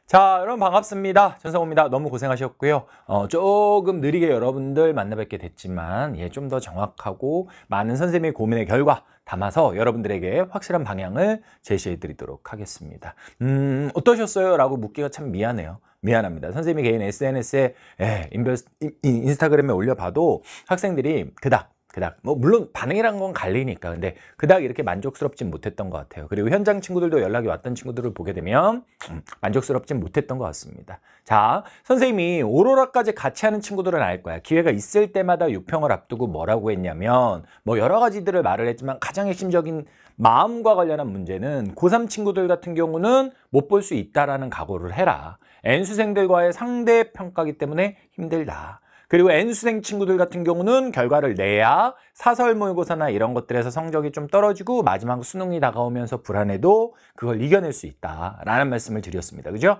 자, 여러분 반갑습니다. 전성호입니다. 너무 고생하셨고요. 조금 느리게 여러분들 만나뵙게 됐지만 좀 더 정확하고 많은 선생님의 고민의 결과 담아서 여러분들에게 확실한 방향을 제시해 드리도록 하겠습니다. 어떠셨어요? 라고 묻기가 참 미안해요. 미안합니다. 선생님이 개인 SNS에 인스타그램에 올려봐도 학생들이 그닥 뭐 물론 반응이란 건 갈리니까 근데 그닥 이렇게 만족스럽진 못했던 것 같아요. 그리고 현장 친구들도 연락이 왔던 친구들을 보게 되면 만족스럽진 못했던 것 같습니다. 자, 선생님이 오로라까지 같이 하는 친구들은 알 거야. 기회가 있을 때마다 6평을 앞두고 뭐라고 했냐면 뭐 여러 가지들을 말을 했지만 가장 핵심적인 마음과 관련한 문제는 고3 친구들 같은 경우는 못 볼 수 있다라는 각오를 해라. N수생들과의 상대 평가기 때문에 힘들다. 그리고 N수생 친구들 같은 경우는 결과를 내야 사설 모의고사나 이런 것들에서 성적이 좀 떨어지고 마지막 수능이 다가오면서 불안해도 그걸 이겨낼 수 있다라는 말씀을 드렸습니다. 그죠?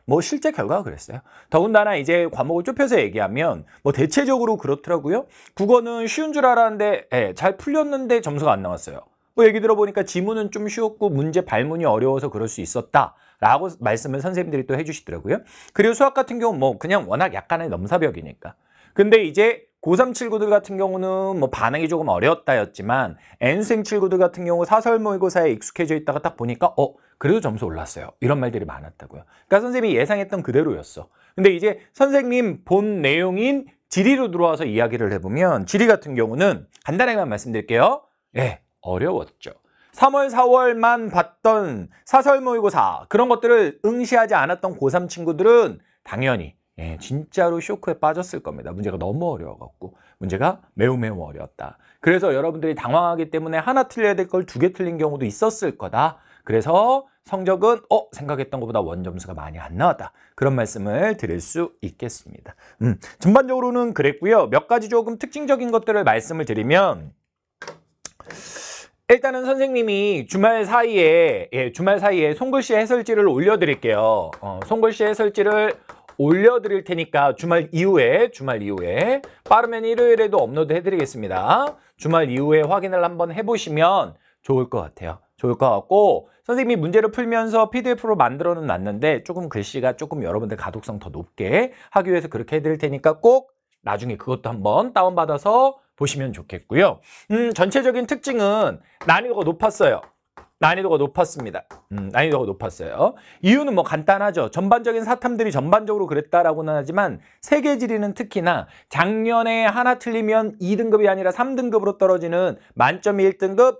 뭐 실제 결과가 그랬어요. 더군다나 이제 과목을 좁혀서 얘기하면 뭐 대체적으로 그렇더라고요. 국어는 쉬운 줄 알았는데 잘 풀렸는데 점수가 안 나왔어요. 뭐 얘기 들어보니까 지문은 좀 쉬웠고 문제 발문이 어려워서 그럴 수 있었다. 라고 말씀을 선생님들이 또 해주시더라고요. 그리고 수학 같은 경우 뭐 그냥 워낙 약간의 넘사벽이니까. 근데 이제 고3 친구들 같은 경우는 뭐 반응이 조금 어려웠다였지만 N수생 친구들 같은 경우 사설 모의고사에 익숙해져 있다가 딱 보니까 그래도 점수 올랐어요. 이런 말들이 많았다고요. 그러니까 선생님이 예상했던 그대로였어. 근데 이제 선생님 본 내용인 지리로 들어와서 이야기를 해보면 지리 같은 경우는 간단하게만 말씀드릴게요. 어려웠죠. 3월, 4월만 봤던 사설 모의고사 그런 것들을 응시하지 않았던 고3 친구들은 당연히 진짜로 쇼크에 빠졌을 겁니다. 문제가 너무 어려워갖고 문제가 매우 어려웠다. 그래서 여러분들이 당황하기 때문에 하나 틀려야 될 걸 2개 틀린 경우도 있었을 거다. 그래서 성적은 생각했던 것보다 원점수가 많이 안 나왔다. 그런 말씀을 드릴 수 있겠습니다. 전반적으로는 그랬고요. 몇 가지 조금 특징적인 것들을 말씀을 드리면 일단은 선생님이 주말 사이에 손글씨 해설지를 올려드릴게요. 손글씨 해설지를 올려드릴 테니까 주말 이후에 빠르면 일요일에도 업로드 해드리겠습니다. 주말 이후에 확인을 한번 해보시면 좋을 것 같아요. 좋을 것 같고 선생님이 문제를 풀면서 PDF로 만들어는 놨는데 조금 글씨가 조금 여러분들 가독성 더 높게 하기 위해서 그렇게 해드릴 테니까 꼭 나중에 그것도 한번 다운받아서 보시면 좋겠고요. 전체적인 특징은 난이도가 높았어요. 난이도가 높았습니다. 난이도가 높았어요. 이유는 뭐 간단하죠. 전반적인 사탐들이 전반적으로 그랬다라고는 하지만 세계지리는 특히나 작년에 하나 틀리면 2등급이 아니라 3등급으로 떨어지는 만점이 1등급,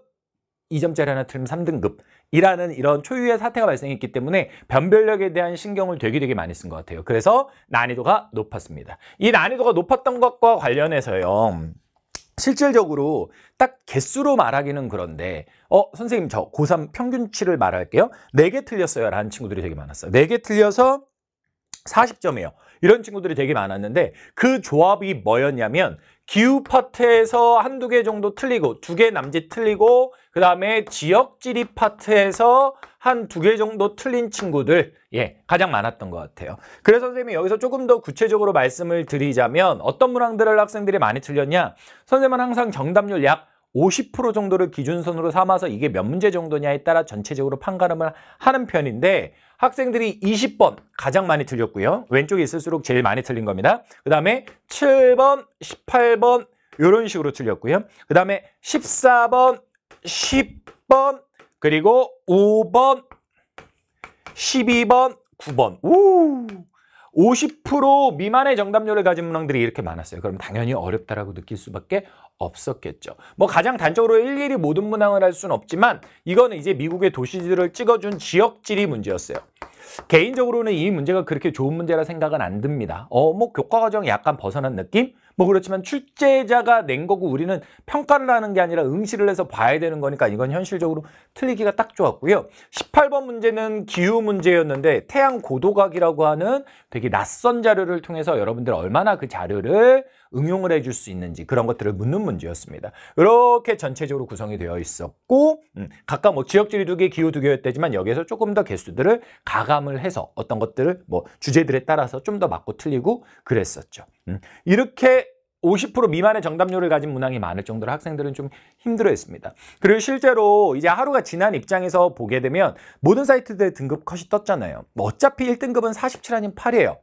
2점짜리 하나 틀리면 3등급 이라는 이런 초유의 사태가 발생했기 때문에 변별력에 대한 신경을 되게 많이 쓴 것 같아요. 그래서 난이도가 높았습니다. 이 난이도가 높았던 것과 관련해서요. 실질적으로 딱 개수로 말하기는 그런데 선생님 저 고3 평균치를 말할게요. 4개 틀렸어요 라는 친구들이 되게 많았어요. 4개 틀려서 40점이에요. 이런 친구들이 되게 많았는데 그 조합이 뭐였냐면 기후 파트에서 한두 개 정도 틀리고 2개 남짓 틀리고 그 다음에 지역지리 파트에서 한 2개 정도 틀린 친구들 가장 많았던 것 같아요. 그래서 선생님이 여기서 조금 더 구체적으로 말씀을 드리자면 어떤 문항들을 학생들이 많이 틀렸냐. 선생님은 항상 정답률 약 50% 정도를 기준선으로 삼아서 이게 몇 문제 정도냐에 따라 전체적으로 판가름을 하는 편인데 학생들이 20번 가장 많이 틀렸고요. 왼쪽에 있을수록 제일 많이 틀린 겁니다. 그 다음에 7번, 18번 이런 식으로 틀렸고요. 그 다음에 14번, 10번, 그리고 5번, 12번, 9번. 50% 미만의 정답률을 가진 문항들이 이렇게 많았어요. 그럼 당연히 어렵다라고 느낄 수밖에 없었겠죠. 뭐 가장 단적으로 일일이 모든 문항을 할 수는 없지만 이거는 이제 미국의 도시지를 찍어준 지역지리 문제였어요. 개인적으로는 이 문제가 그렇게 좋은 문제라 생각은 안 듭니다. 뭐 교과과정 약간 벗어난 느낌? 뭐 그렇지만 출제자가 낸 거고 우리는 평가를 하는 게 아니라 응시를 해서 봐야 되는 거니까 이건 현실적으로 틀리기가 딱 좋았고요. 18번 문제는 기후 문제였는데 태양 고도각이라고 하는 되게 낯선 자료를 통해서 여러분들 얼마나 그 자료를 응용을 해줄 수 있는지 그런 것들을 묻는 문제였습니다. 이렇게 전체적으로 구성이 되어 있었고 각각 뭐 지역지리 2개, 기후 2개였다지만 여기에서 조금 더 개수들을 가감을 해서 어떤 것들을 뭐 주제들에 따라서 좀 더 맞고 틀리고 그랬었죠. 이렇게 50% 미만의 정답률을 가진 문항이 많을 정도로 학생들은 좀 힘들어했습니다. 그리고 실제로 이제 하루가 지난 입장에서 보게 되면 모든 사이트들의 등급 컷이 떴잖아요. 뭐 어차피 1등급은 47 아니면 8이에요.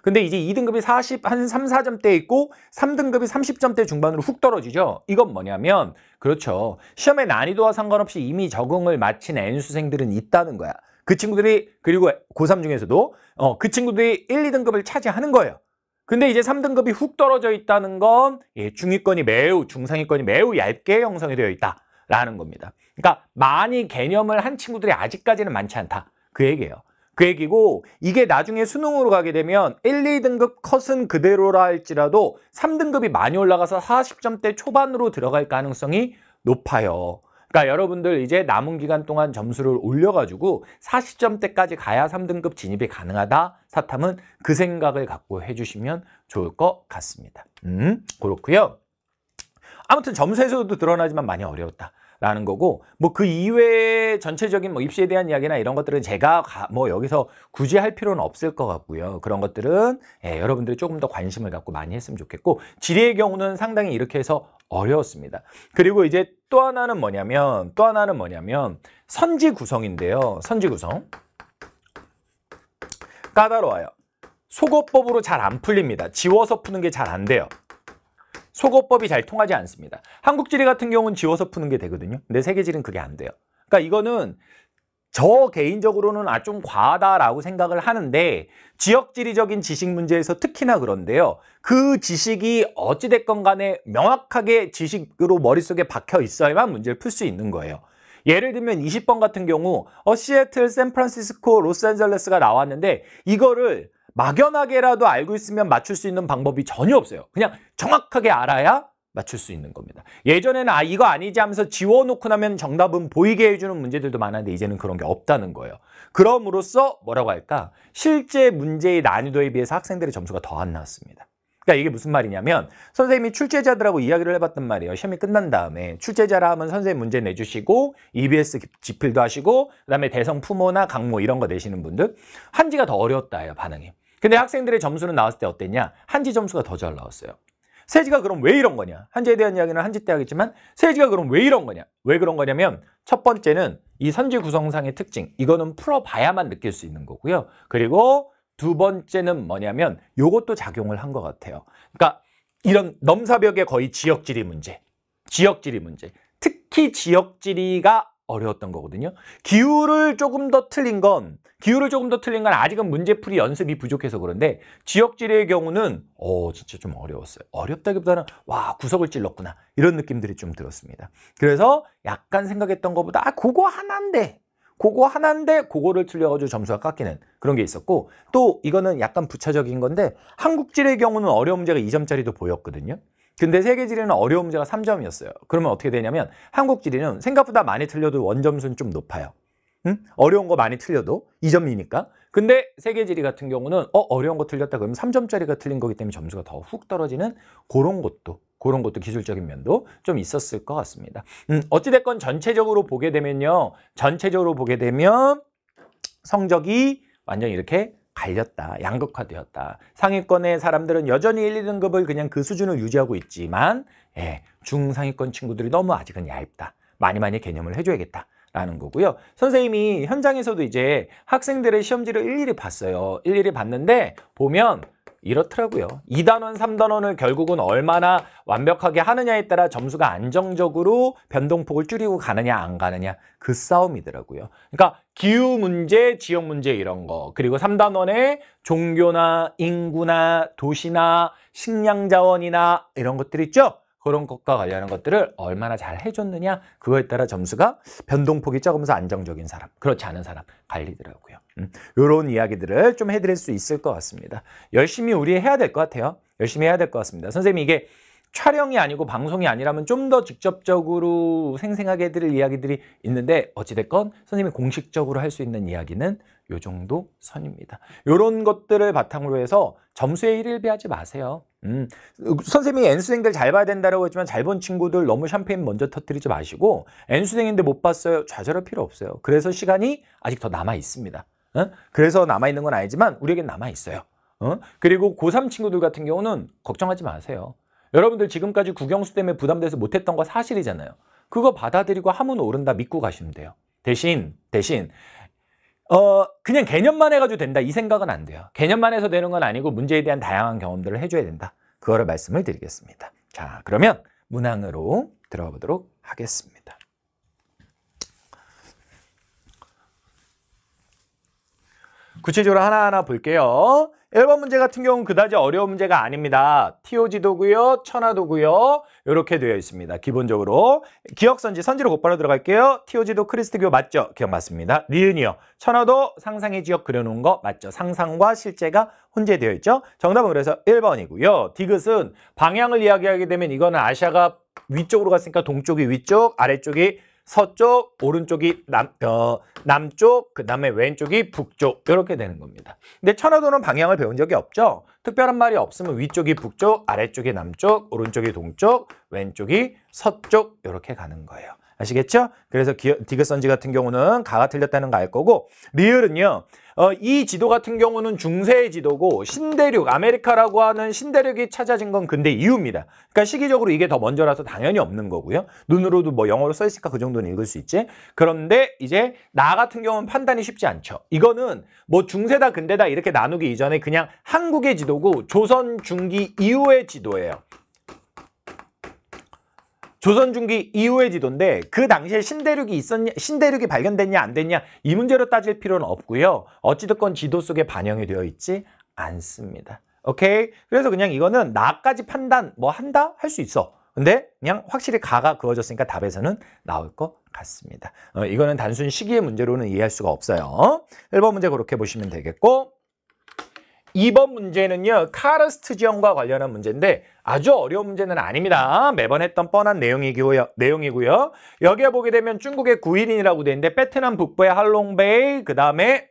근데 이제 2등급이 40, 한 3, 4점대 있고 3등급이 30점대 중반으로 훅 떨어지죠. 이건 뭐냐면 그렇죠. 시험의 난이도와 상관없이 이미 적응을 마친 N수생들은 있다는 거야. 그 친구들이 그리고 고3 중에서도 그 친구들이 1, 2등급을 차지하는 거예요. 근데 이제 3등급이 훅 떨어져 있다는 건 중위권이 매우 중상위권이 매우 얇게 형성이 되어 있다라는 겁니다. 그러니까 많이 개념을 한 친구들이 아직까지는 많지 않다. 그 얘기예요. 그 얘기고 이게 나중에 수능으로 가게 되면 1, 2등급 컷은 그대로라 할지라도 3등급이 많이 올라가서 40점대 초반으로 들어갈 가능성이 높아요. 그러니까 여러분들 이제 남은 기간 동안 점수를 올려가지고 40점대까지 가야 3등급 진입이 가능하다. 사탐은 그 생각을 갖고 해주시면 좋을 것 같습니다. 그렇고요. 아무튼 점수에서도 드러나지만 많이 어려웠다. 라는 거고 뭐 그 이외에 전체적인 뭐 입시에 대한 이야기나 이런 것들은 제가 뭐 여기서 굳이 할 필요는 없을 것 같고요. 그런 것들은 여러분들이 조금 더 관심을 갖고 많이 했으면 좋겠고 지리의 경우는 상당히 이렇게 해서 어려웠습니다. 그리고 이제 또 하나는 뭐냐면 선지 구성인데요. 선지 구성 까다로워요. 속어법으로 잘 안 풀립니다. 지워서 푸는 게 잘 안 돼요. 속어법이 잘 통하지 않습니다. 한국지리 같은 경우는 지워서 푸는 게 되거든요. 근데 세계지리는 그게 안 돼요. 그러니까 이거는 저 개인적으로는 좀 과하다라고 생각을 하는데 지역지리적인 지식 문제에서 특히나 그런데요. 그 지식이 어찌됐건 간에 명확하게 지식으로 머릿속에 박혀 있어야만 문제를 풀 수 있는 거예요. 예를 들면 20번 같은 경우 시애틀, 샌프란시스코, 로스앤젤레스가 나왔는데 이거를 막연하게라도 알고 있으면 맞출 수 있는 방법이 전혀 없어요. 그냥 정확하게 알아야 맞출 수 있는 겁니다. 예전에는 이거 아니지 하면서 지워놓고 나면 정답은 보이게 해주는 문제들도 많았는데 이제는 그런 게 없다는 거예요. 그럼으로써 뭐라고 할까? 실제 문제의 난이도에 비해서 학생들의 점수가 더 안 나왔습니다. 그러니까 이게 무슨 말이냐면 선생님이 출제자들하고 이야기를 해봤단 말이에요. 시험이 끝난 다음에 출제자라 하면 선생님 문제 내주시고 EBS 집필도 하시고 그다음에 대성 품어나 강모 이런 거 내시는 분들 한지가 더 어려웠다예요. 반응이. 근데 학생들의 점수는 나왔을 때 어땠냐? 한지 점수가 더 잘 나왔어요. 세지가 그럼 왜 이런 거냐? 한지에 대한 이야기는 한지 때 하겠지만 세지가 그럼 왜 이런 거냐? 왜 그런 거냐면 첫 번째는 이 선지 구성상의 특징. 이거는 풀어봐야만 느낄 수 있는 거고요. 그리고 두 번째는 뭐냐면 요것도 작용을 한 것 같아요. 그러니까 이런 넘사벽의 거의 지역지리 문제. 특히 지역지리가 어려웠던 거거든요. 기후를 조금 더 틀린 건 아직은 문제풀이 연습이 부족해서 그런데 지역지리의 경우는 진짜 좀 어려웠어요. 어렵다기보다는 와 구석을 찔렀구나 이런 느낌들이 좀 들었습니다. 그래서 약간 생각했던 것보다 그거 하나인데 그거를 틀려가지고 점수가 깎이는 그런 게 있었고 또 이거는 약간 부차적인 건데 한국지리의 경우는 어려운 문제가 2점짜리도 보였거든요. 근데 세계지리는 어려운 문제가 3점이었어요. 그러면 어떻게 되냐면 한국지리는 생각보다 많이 틀려도 원점수는 좀 높아요. 어려운 거 많이 틀려도 2점이니까. 근데 세계지리 같은 경우는 어려운 거 틀렸다 그러면 3점짜리가 틀린 거기 때문에 점수가 더 훅 떨어지는 그런 것도 기술적인 면도 좀 있었을 것 같습니다. 어찌됐건 전체적으로 보게 되면 성적이 완전히 이렇게 갈렸다. 양극화되었다. 상위권의 사람들은 여전히 1, 2등급을 그냥 그 수준을 유지하고 있지만 중상위권 친구들이 너무 아직은 얇다. 많이 개념을 해줘야겠다. 라는 거고요. 선생님이 현장에서도 이제 학생들의 시험지를 일일이 봤어요. 일일이 봤는데 보면 이렇더라고요. 2단원, 3단원을 결국은 얼마나 완벽하게 하느냐에 따라 점수가 안정적으로 변동폭을 줄이고 가느냐 안 가느냐 그 싸움이더라고요. 그러니까 기후 문제, 지역 문제 이런 거 그리고 3단원의 종교나 인구나 도시나 식량 자원이나 이런 것들 있죠. 그런 것과 관련한 것들을 얼마나 잘 해줬느냐 그거에 따라 점수가 변동폭이 적으면서 안정적인 사람 그렇지 않은 사람 갈리더라고요. 이런 이야기들을 좀 해드릴 수 있을 것 같습니다. 열심히 우리 해야 될 것 같아요. 열심히 해야 될 것 같습니다. 선생님이 이게 촬영이 아니고 방송이 아니라면 좀 더 직접적으로 생생하게 해드릴 이야기들이 있는데 어찌됐건 선생님이 공식적으로 할 수 있는 이야기는 요 정도 선입니다. 이런 것들을 바탕으로 해서 점수에 일일비하지 마세요. 선생님이 N수생들 잘 봐야 된다고 했지만 잘 본 친구들 너무 샴페인 먼저 터뜨리지 마시고 N수생인데 못 봤어요. 좌절할 필요 없어요. 그래서 시간이 아직 더 남아 있습니다. 그래서 남아있는 건 아니지만 우리에겐 남아 있어요. 그리고 고3 친구들 같은 경우는 걱정하지 마세요. 여러분들 지금까지 국영수 때문에 부담돼서 못했던 거 사실이잖아요. 그거 받아들이고 하면 오른다 믿고 가시면 돼요. 대신 그냥 개념만 해가지고 된다 이 생각은 안 돼요. 개념만 해서 되는 건 아니고 문제에 대한 다양한 경험들을 해줘야 된다. 그거를 말씀을 드리겠습니다. 자, 그러면 문항으로 들어가 보도록 하겠습니다. 구체적으로 하나하나 볼게요. 1번 문제 같은 경우는 그다지 어려운 문제가 아닙니다. TO지도고요. 천화도고요. 이렇게 되어 있습니다. 기본적으로. 기억선지, 선지로 곧바로 들어갈게요. TO지도 크리스트교 맞죠? 기억 맞습니다. 니은이요. 천화도 상상의 지역 그려놓은 거 맞죠? 상상과 실제가 혼재되어 있죠? 정답은 그래서 1번이고요. 디귿은 방향을 이야기하게 되면 이거는 아시아가 위쪽으로 갔으니까 동쪽이 위쪽, 아래쪽이 서쪽, 오른쪽이 남쪽, 그 다음에 왼쪽이 북쪽 이렇게 되는 겁니다. 근데 천화도는 방향을 배운 적이 없죠. 특별한 말이 없으면 위쪽이 북쪽, 아래쪽이 남쪽, 오른쪽이 동쪽, 왼쪽이 서쪽 이렇게 가는 거예요. 아시겠죠? 그래서 디귿선지 같은 경우는 가가 틀렸다는 거 알 거고 리을은요. 이 지도 같은 경우는 중세의 지도고 신대륙, 아메리카라고 하는 신대륙이 찾아진 건 근대 이후입니다. 그러니까 시기적으로 이게 더 먼저라서 당연히 없는 거고요. 눈으로도 뭐 영어로 써 있으니까 그 정도는 읽을 수 있지. 그런데 이제 나 같은 경우는 판단이 쉽지 않죠. 이거는 뭐 중세다 근대다 이렇게 나누기 이전에 그냥 한국의 지도고 조선 중기 이후의 지도예요. 조선 중기 이후의 지도인데 그 당시에 신대륙이 발견됐냐 안 됐냐 이 문제로 따질 필요는 없고요. 어찌됐건 지도 속에 반영이 되어 있지 않습니다. 오케이? 그래서 그냥 이거는 나까지 판단 뭐 한다? 할 수 있어. 근데 그냥 확실히 가가 그어졌으니까 답에서는 나올 것 같습니다. 이거는 단순 시기의 문제로는 이해할 수가 없어요. 1번 문제 그렇게 보시면 되겠고 2번 문제는요. 카르스트 지형과 관련한 문제인데 아주 어려운 문제는 아닙니다. 매번 했던 뻔한 내용이고요. 여기에 보게 되면 중국의 구일인이라고 되어 있는데 베트남 북부의 할롱베이, 그 다음에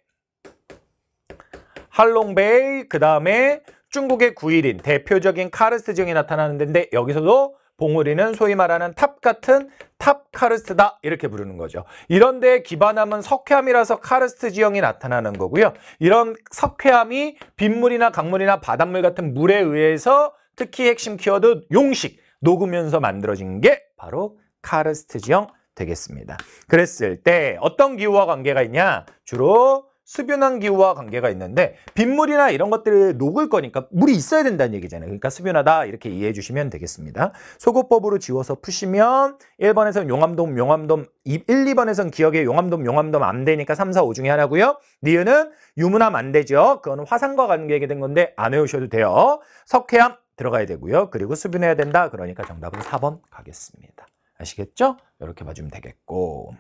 중국의 구일인 대표적인 카르스트 지형이 나타나는 데인데 여기서도 봉우리는 소위 말하는 탑 같은 탑 카르스트다 이렇게 부르는 거죠. 이런 데에 기반하면 석회암이라서 카르스트 지형이 나타나는 거고요. 이런 석회암이 빗물이나 강물이나 바닷물 같은 물에 의해서 특히 핵심 키워드 용식 녹으면서 만들어진 게 바로 카르스트 지형 되겠습니다. 그랬을 때 어떤 기후와 관계가 있냐? 주로 수변환 기후와 관계가 있는데 빗물이나 이런 것들을 녹을 거니까 물이 있어야 된다는 얘기잖아요. 그러니까 수변하다 이렇게 이해해 주시면 되겠습니다. 소거법으로 지워서 푸시면 1번에서는 용암돔 1, 2번에서는 기억에 용암돔 안 되니까 3, 4, 5 중에 하나고요. 니은은 유문함 안 되죠. 그거는 화산과 관계된 건데 안 외우셔도 돼요. 석회암 들어가야 되고요. 그리고 수변해야 된다. 그러니까 정답은 4번 가겠습니다. 아시겠죠? 이렇게 봐주면 되겠고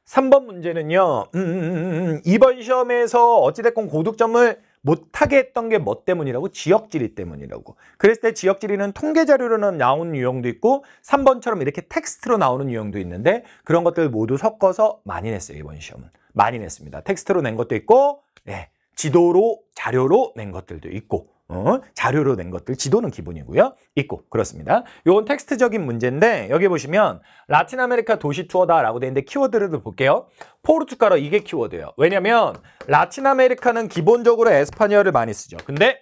3번 문제는요. 이번 시험에서 어찌됐건 고득점을 못하게 했던 게 뭐 때문이라고? 지역지리 때문이라고. 그랬을 때 지역지리는 통계자료로는 나오는 유형도 있고 3번처럼 이렇게 텍스트로 나오는 유형도 있는데 그런 것들 모두 섞어서 많이 냈어요. 이번 시험은. 많이 냈습니다. 텍스트로 낸 것도 있고 지도로 자료로 낸 것들도 있고 자료로 낸 것들, 지도는 기본이고요. 있고 그렇습니다. 요건 텍스트적인 문제인데 여기 보시면 라틴 아메리카 도시 투어다라고 되어 있는데 키워드를 볼게요. 포르투갈어 이게 키워드예요. 왜냐면 라틴 아메리카는 기본적으로 에스파니어를 많이 쓰죠. 근데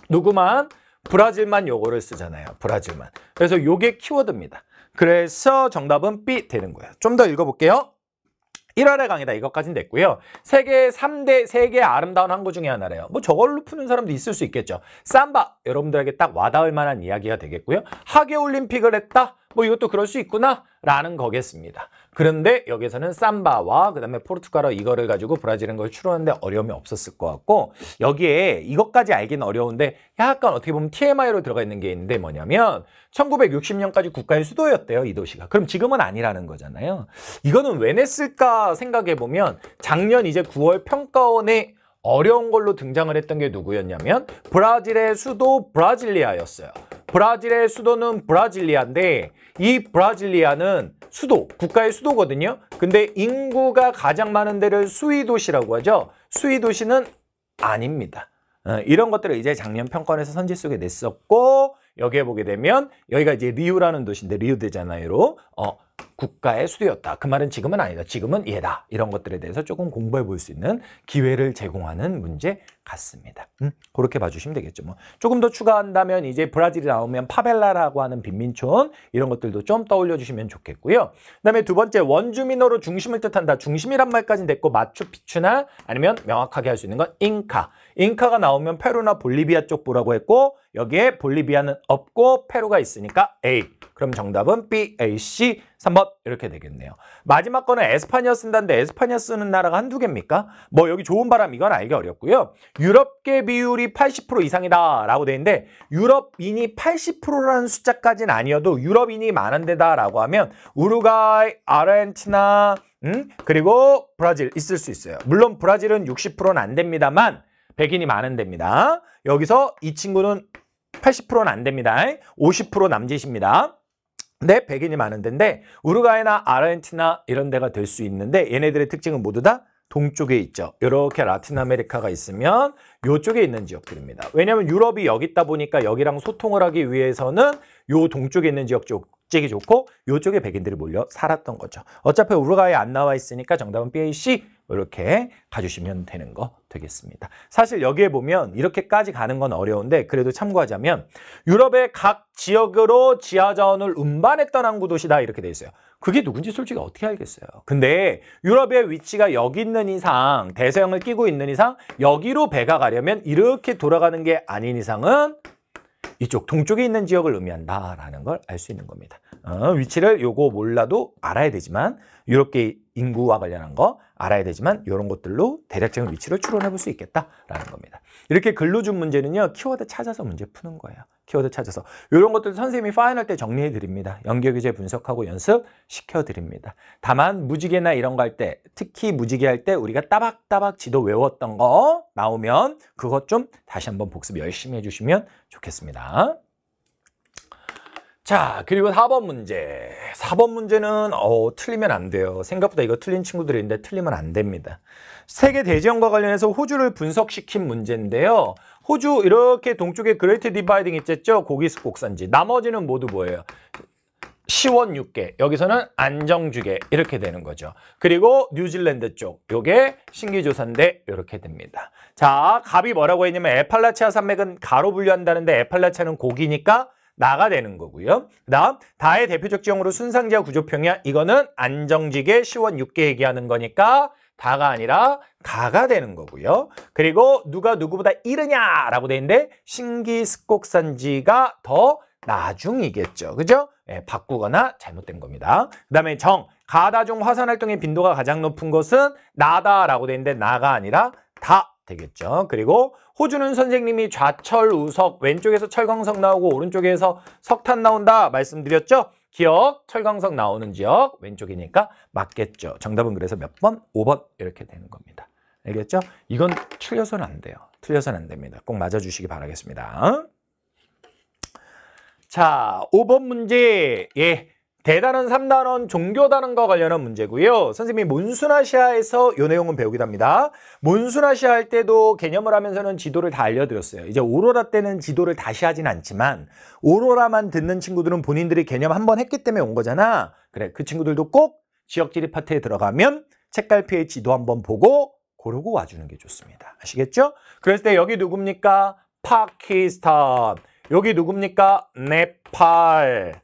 누구만? 브라질만 요거를 쓰잖아요. 브라질만. 그래서 요게 키워드입니다. 그래서 정답은 B 되는 거예요. 좀 더 읽어볼게요. 1월의 강의다. 이것까지는 됐고요. 세계 3대 세계의 아름다운 항구 중에 하나래요. 뭐 저걸로 푸는 사람도 있을 수 있겠죠. 삼바 여러분들에게 딱 와닿을 만한 이야기가 되겠고요. 하계올림픽을 했다. 뭐 이것도 그럴 수 있구나 라는 거겠습니다. 그런데 여기서는 삼바와 그다음에 포르투갈어 이거를 가지고 브라질은 걸 추론하는데 어려움이 없었을 것 같고 여기에 이것까지 알기는 어려운데 약간 어떻게 보면 TMI로 들어가 있는 게 있는데 뭐냐면 1960년까지 국가의 수도였대요. 이 도시가. 그럼 지금은 아니라는 거잖아요. 이거는 왜 냈을까 생각해보면 작년 이제 9월 평가원에 어려운 걸로 등장을 했던 게 누구였냐면 브라질의 수도 브라질리아였어요. 브라질의 수도는 브라질리아인데 이 브라질리아는 수도, 국가의 수도거든요. 근데 인구가 가장 많은 데를 수위도시라고 하죠. 수위도시는 아닙니다. 이런 것들을 이제 작년 평가원에서 선지 속에 냈었고 여기에 보게 되면 여기가 이제 리우라는 도시인데 리우데자네이루 국가의 수도였다. 그 말은 지금은 아니다. 지금은 얘다. 이런 것들에 대해서 조금 공부해 볼 수 있는 기회를 제공하는 문제 같습니다. 그렇게 봐주시면 되겠죠. 뭐 조금 더 추가한다면 이제 브라질이 나오면 파벨라라고 하는 빈민촌 이런 것들도 좀 떠올려 주시면 좋겠고요. 그다음에 두 번째 원주민어로 중심을 뜻한다. 중심이란 말까지는 됐고 마추픽추나 아니면 명확하게 할 수 있는 건 잉카. 잉카가 나오면 페루나 볼리비아 쪽 보라고 했고 여기에 볼리비아는 없고 페루가 있으니까 A. 그럼 정답은 B, A, C 3번 이렇게 되겠네요. 마지막 거는 에스파니아 쓴다는데 에스파니아 쓰는 나라가 한두 개입니까? 뭐 여기 좋은 바람 이건 알기 어렵고요. 유럽계 비율이 80% 이상이다 라고 돼 있는데 유럽인이 80%라는 숫자까지는 아니어도 유럽인이 많은 데다라고 하면 우루과이, 아르헨티나 그리고 브라질 있을 수 있어요. 물론 브라질은 60%는 안 됩니다만 백인이 많은 데입니다. 여기서 이 친구는 80%는 안 됩니다. 50% 남짓입니다. 근데 백인이 많은 데인데 우루과이나 아르헨티나 이런 데가 될 수 있는데 얘네들의 특징은 모두 다 동쪽에 있죠. 이렇게 라틴 아메리카가 있으면 이쪽에 있는 지역들입니다. 왜냐하면 유럽이 여기 있다 보니까 여기랑 소통을 하기 위해서는 요 동쪽에 있는 지역 쪽이 좋고 이쪽에 백인들이 몰려 살았던 거죠. 어차피 우루과이에 안 나와 있으니까 정답은 BAC 이렇게 가주시면 되는 거 되겠습니다. 사실 여기에 보면 이렇게까지 가는 건 어려운데 그래도 참고하자면 유럽의 각 지역으로 지하자원을 운반했던 항구 도시다 이렇게 돼 있어요. 그게 누군지 솔직히 어떻게 알겠어요. 근데 유럽의 위치가 여기 있는 이상 대서양을 끼고 있는 이상 여기로 배가 가려면 이렇게 돌아가는 게 아닌 이상은 이쪽 동쪽에 있는 지역을 의미한다라는 걸 알 수 있는 겁니다. 위치를 요거 몰라도 알아야 되지만 유럽계 인구와 관련한 거 알아야 되지만 이런 것들로 대략적인 위치를 추론해 볼 수 있겠다라는 겁니다. 이렇게 글로 준 문제는요. 키워드 찾아서 문제 푸는 거예요. 키워드 찾아서. 이런 것들 선생님이 파이널 때 정리해 드립니다. 연결교재 분석하고 연습시켜 드립니다. 다만 무지개나 이런 거 할 때 특히 무지개 할 때 우리가 따박따박 지도 외웠던 거 나오면 그것 좀 다시 한번 복습 열심히 해주시면 좋겠습니다. 자, 그리고 4번 문제. 4번 문제는 틀리면 안 돼요. 생각보다 이거 틀린 친구들이 있는데 틀리면 안 됩니다. 세계 대지형과 관련해서 호주를 분석시킨 문제인데요. 호주 이렇게 동쪽에 그레이트 디바이딩 있겠죠? 고기수 곡산지. 나머지는 모두 뭐예요? 시원 6개. 여기서는 안정주계 이렇게 되는 거죠. 그리고 뉴질랜드 쪽. 요게 신기조사인데 이렇게 됩니다. 자, 갑이 뭐라고 했냐면 에팔라치아 산맥은 가로 분류한다는데 에팔라치아는 고기니까 나가 되는 거고요. 그 다음 다의 대표적 지형으로 순상지하 구조평이야. 이거는 안정지계 시원 6개 얘기하는 거니까 다가 아니라 가가 되는 거고요. 그리고 누가 누구보다 이르냐라고 돼 있는데 신기습곡산지가 더 나중이겠죠. 그죠? 예, 바꾸거나 잘못된 겁니다. 그 다음에 정, 가다중 화산활동의 빈도가 가장 높은 것은 나다라고 돼 있는데 나가 아니라 다 되겠죠. 그리고 호주는 선생님이 좌철우석 왼쪽에서 철광석 나오고 오른쪽에서 석탄 나온다 말씀드렸죠. 기억 철광석 나오는 지역 왼쪽이니까 맞겠죠. 정답은 그래서 몇 번? 5번 이렇게 되는 겁니다. 알겠죠? 이건 틀려서는 안 돼요. 틀려서는 안 됩니다. 꼭 맞아주시기 바라겠습니다. 자, 5번 문제. 예. 대단원 3단원 종교단원과 관련한 문제고요. 선생님이 몬순아시아에서 이 내용은 배우기도 합니다. 몬순아시아 할 때도 개념을 하면서는 지도를 다 알려드렸어요. 이제 오로라 때는 지도를 다시 하진 않지만 오로라만 듣는 친구들은 본인들이 개념 한번 했기 때문에 온 거잖아. 그래, 그 친구들도 꼭 지역지리 파트에 들어가면 책갈피의 지도 한번 보고 고르고 와주는 게 좋습니다. 아시겠죠? 그랬을 때 여기 누굽니까? 파키스탄. 여기 누굽니까? 네팔.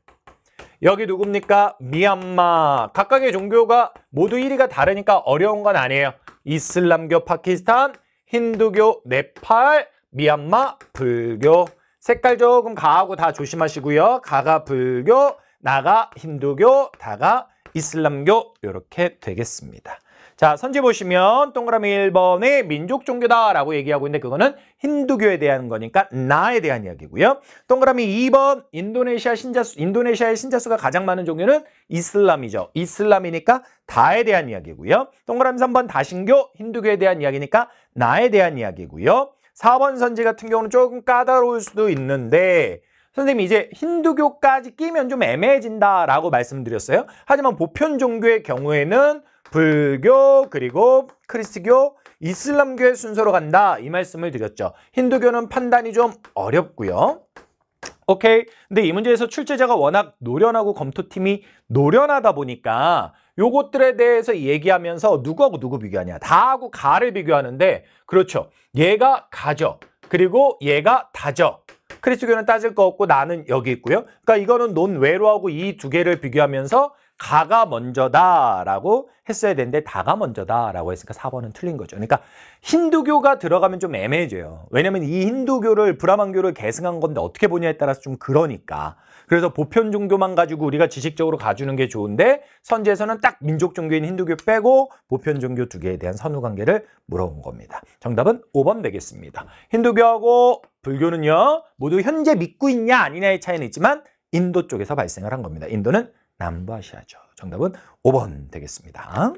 여기 누굽니까? 미얀마. 각각의 종교가 모두 1위가 다르니까 어려운 건 아니에요. 이슬람교 파키스탄, 힌두교 네팔, 미얀마 불교. 색깔 조금 가하고 다 조심하시고요. 가가 불교, 나가 힌두교, 다가 이슬람교 이렇게 되겠습니다. 자, 선지 보시면 동그라미 1번에 민족 종교다라고 얘기하고 있는데 그거는 힌두교에 대한 거니까 나에 대한 이야기고요. 동그라미 2번 인도네시아의 신자수가 가장 많은 종교는 이슬람이죠. 이슬람이니까 다에 대한 이야기고요. 동그라미 3번 다신교 힌두교에 대한 이야기니까 나에 대한 이야기고요. 4번 선지 같은 경우는 조금 까다로울 수도 있는데 선생님이 이제 힌두교까지 끼면 좀 애매해진다라고 말씀드렸어요. 하지만 보편 종교의 경우에는 불교 그리고 크리스트교, 이슬람교의 순서로 간다 이 말씀을 드렸죠. 힌두교는 판단이 좀 어렵고요. 오케이. 근데 이 문제에서 출제자가 워낙 노련하고 검토팀이 노련하다 보니까 요것들에 대해서 얘기하면서 누구하고 누구 비교하냐. 다하고 가를 비교하는데 그렇죠. 얘가 가죠. 그리고 얘가 다죠. 크리스교는 따질 거 없고 나는 여기 있고요. 그러니까 이거는 논외로 하고 이 두 개를 비교하면서 가가 먼저다라고 했어야 되는데 다가 먼저다라고 했으니까 4번은 틀린 거죠. 그러니까 힌두교가 들어가면 좀 애매해져요. 왜냐면 이 힌두교를 브라만교를 계승한 건데 어떻게 보냐에 따라서 좀 그러니까. 그래서 보편 종교만 가지고 우리가 지식적으로 가주는 게 좋은데 선지에서는 딱 민족 종교인 힌두교 빼고 보편 종교 두 개에 대한 선후 관계를 물어본 겁니다. 정답은 5번 되겠습니다. 힌두교하고 불교는요. 모두 현재 믿고 있냐 아니냐의 차이는 있지만 인도 쪽에서 발생을 한 겁니다. 인도는 남부아시아죠. 정답은 5번 되겠습니다.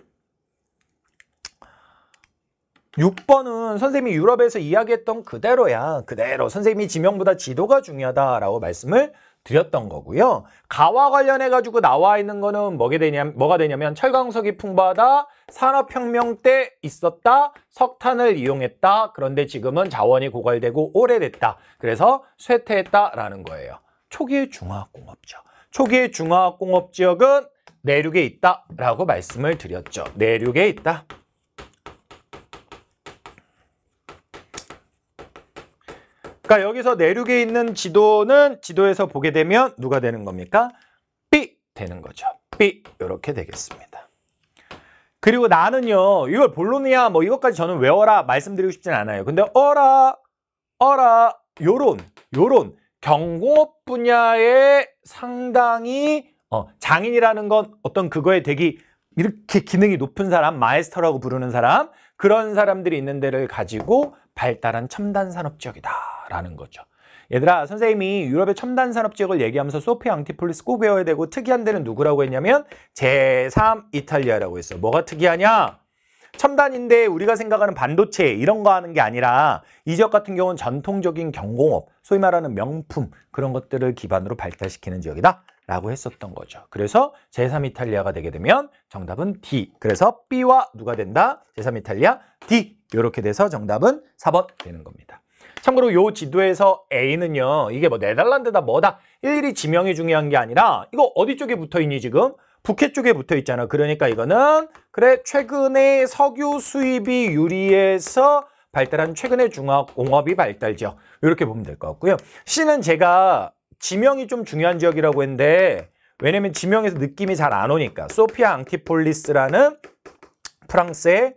6번은 선생님이 유럽에서 이야기했던 그대로야. 그대로 선생님이 지명보다 지도가 중요하다라고 말씀을 드렸던 거고요. 가와 관련해가지고 나와 있는 거는 뭐가 되냐면 철강석이 풍부하다. 산업혁명 때 있었다. 석탄을 이용했다. 그런데 지금은 자원이 고갈되고 오래됐다. 그래서 쇠퇴했다라는 거예요. 초기의 중화학공업죠. 초기의 중화학공업지역은 내륙에 있다라고 말씀을 드렸죠. 내륙에 있다. 그러니까 여기서 내륙에 있는 지도는 지도에서 보게 되면 누가 되는 겁니까? B 되는 거죠. B 이렇게 되겠습니다. 그리고 나는요. 이걸 본론이야 뭐 이것까지 저는 외워라 말씀드리고 싶진 않아요. 근데 어라 요런 경공업 분야에 상당히 장인이라는 건 어떤 그거에 되게 이렇게 기능이 높은 사람, 마에스터라고 부르는 사람, 그런 사람들이 있는 데를 가지고 발달한 첨단 산업 지역이다라는 거죠. 얘들아, 선생님이 유럽의 첨단 산업 지역을 얘기하면서 소피아 앙티폴리스 꼭 외워야 되고 특이한 데는 누구라고 했냐면 제3 이탈리아라고 했어요. 뭐가 특이하냐? 첨단인데 우리가 생각하는 반도체 이런 거 하는 게 아니라 이 지역 같은 경우는 전통적인 경공업, 소위 말하는 명품 그런 것들을 기반으로 발달시키는 지역이다 라고 했었던 거죠. 그래서 제3 이탈리아가 되게 되면 정답은 D. 그래서 B와 누가 된다? 제3 이탈리아 D. 이렇게 돼서 정답은 4번 되는 겁니다. 참고로 요 지도에서 A는요. 이게 뭐 네덜란드다 뭐다 일일이 지명이 중요한 게 아니라 이거 어디 쪽에 붙어있니 지금? 북해 쪽에 붙어 있잖아. 그러니까 이거는 그래 최근에 석유 수입이 유리해서 발달한 최근의 중화공업이 발달지역 이렇게 보면 될 것 같고요. C는 제가 지명이 좀 중요한 지역이라고 했는데 왜냐면 지명에서 느낌이 잘 안 오니까 소피아 앙티폴리스라는 프랑스의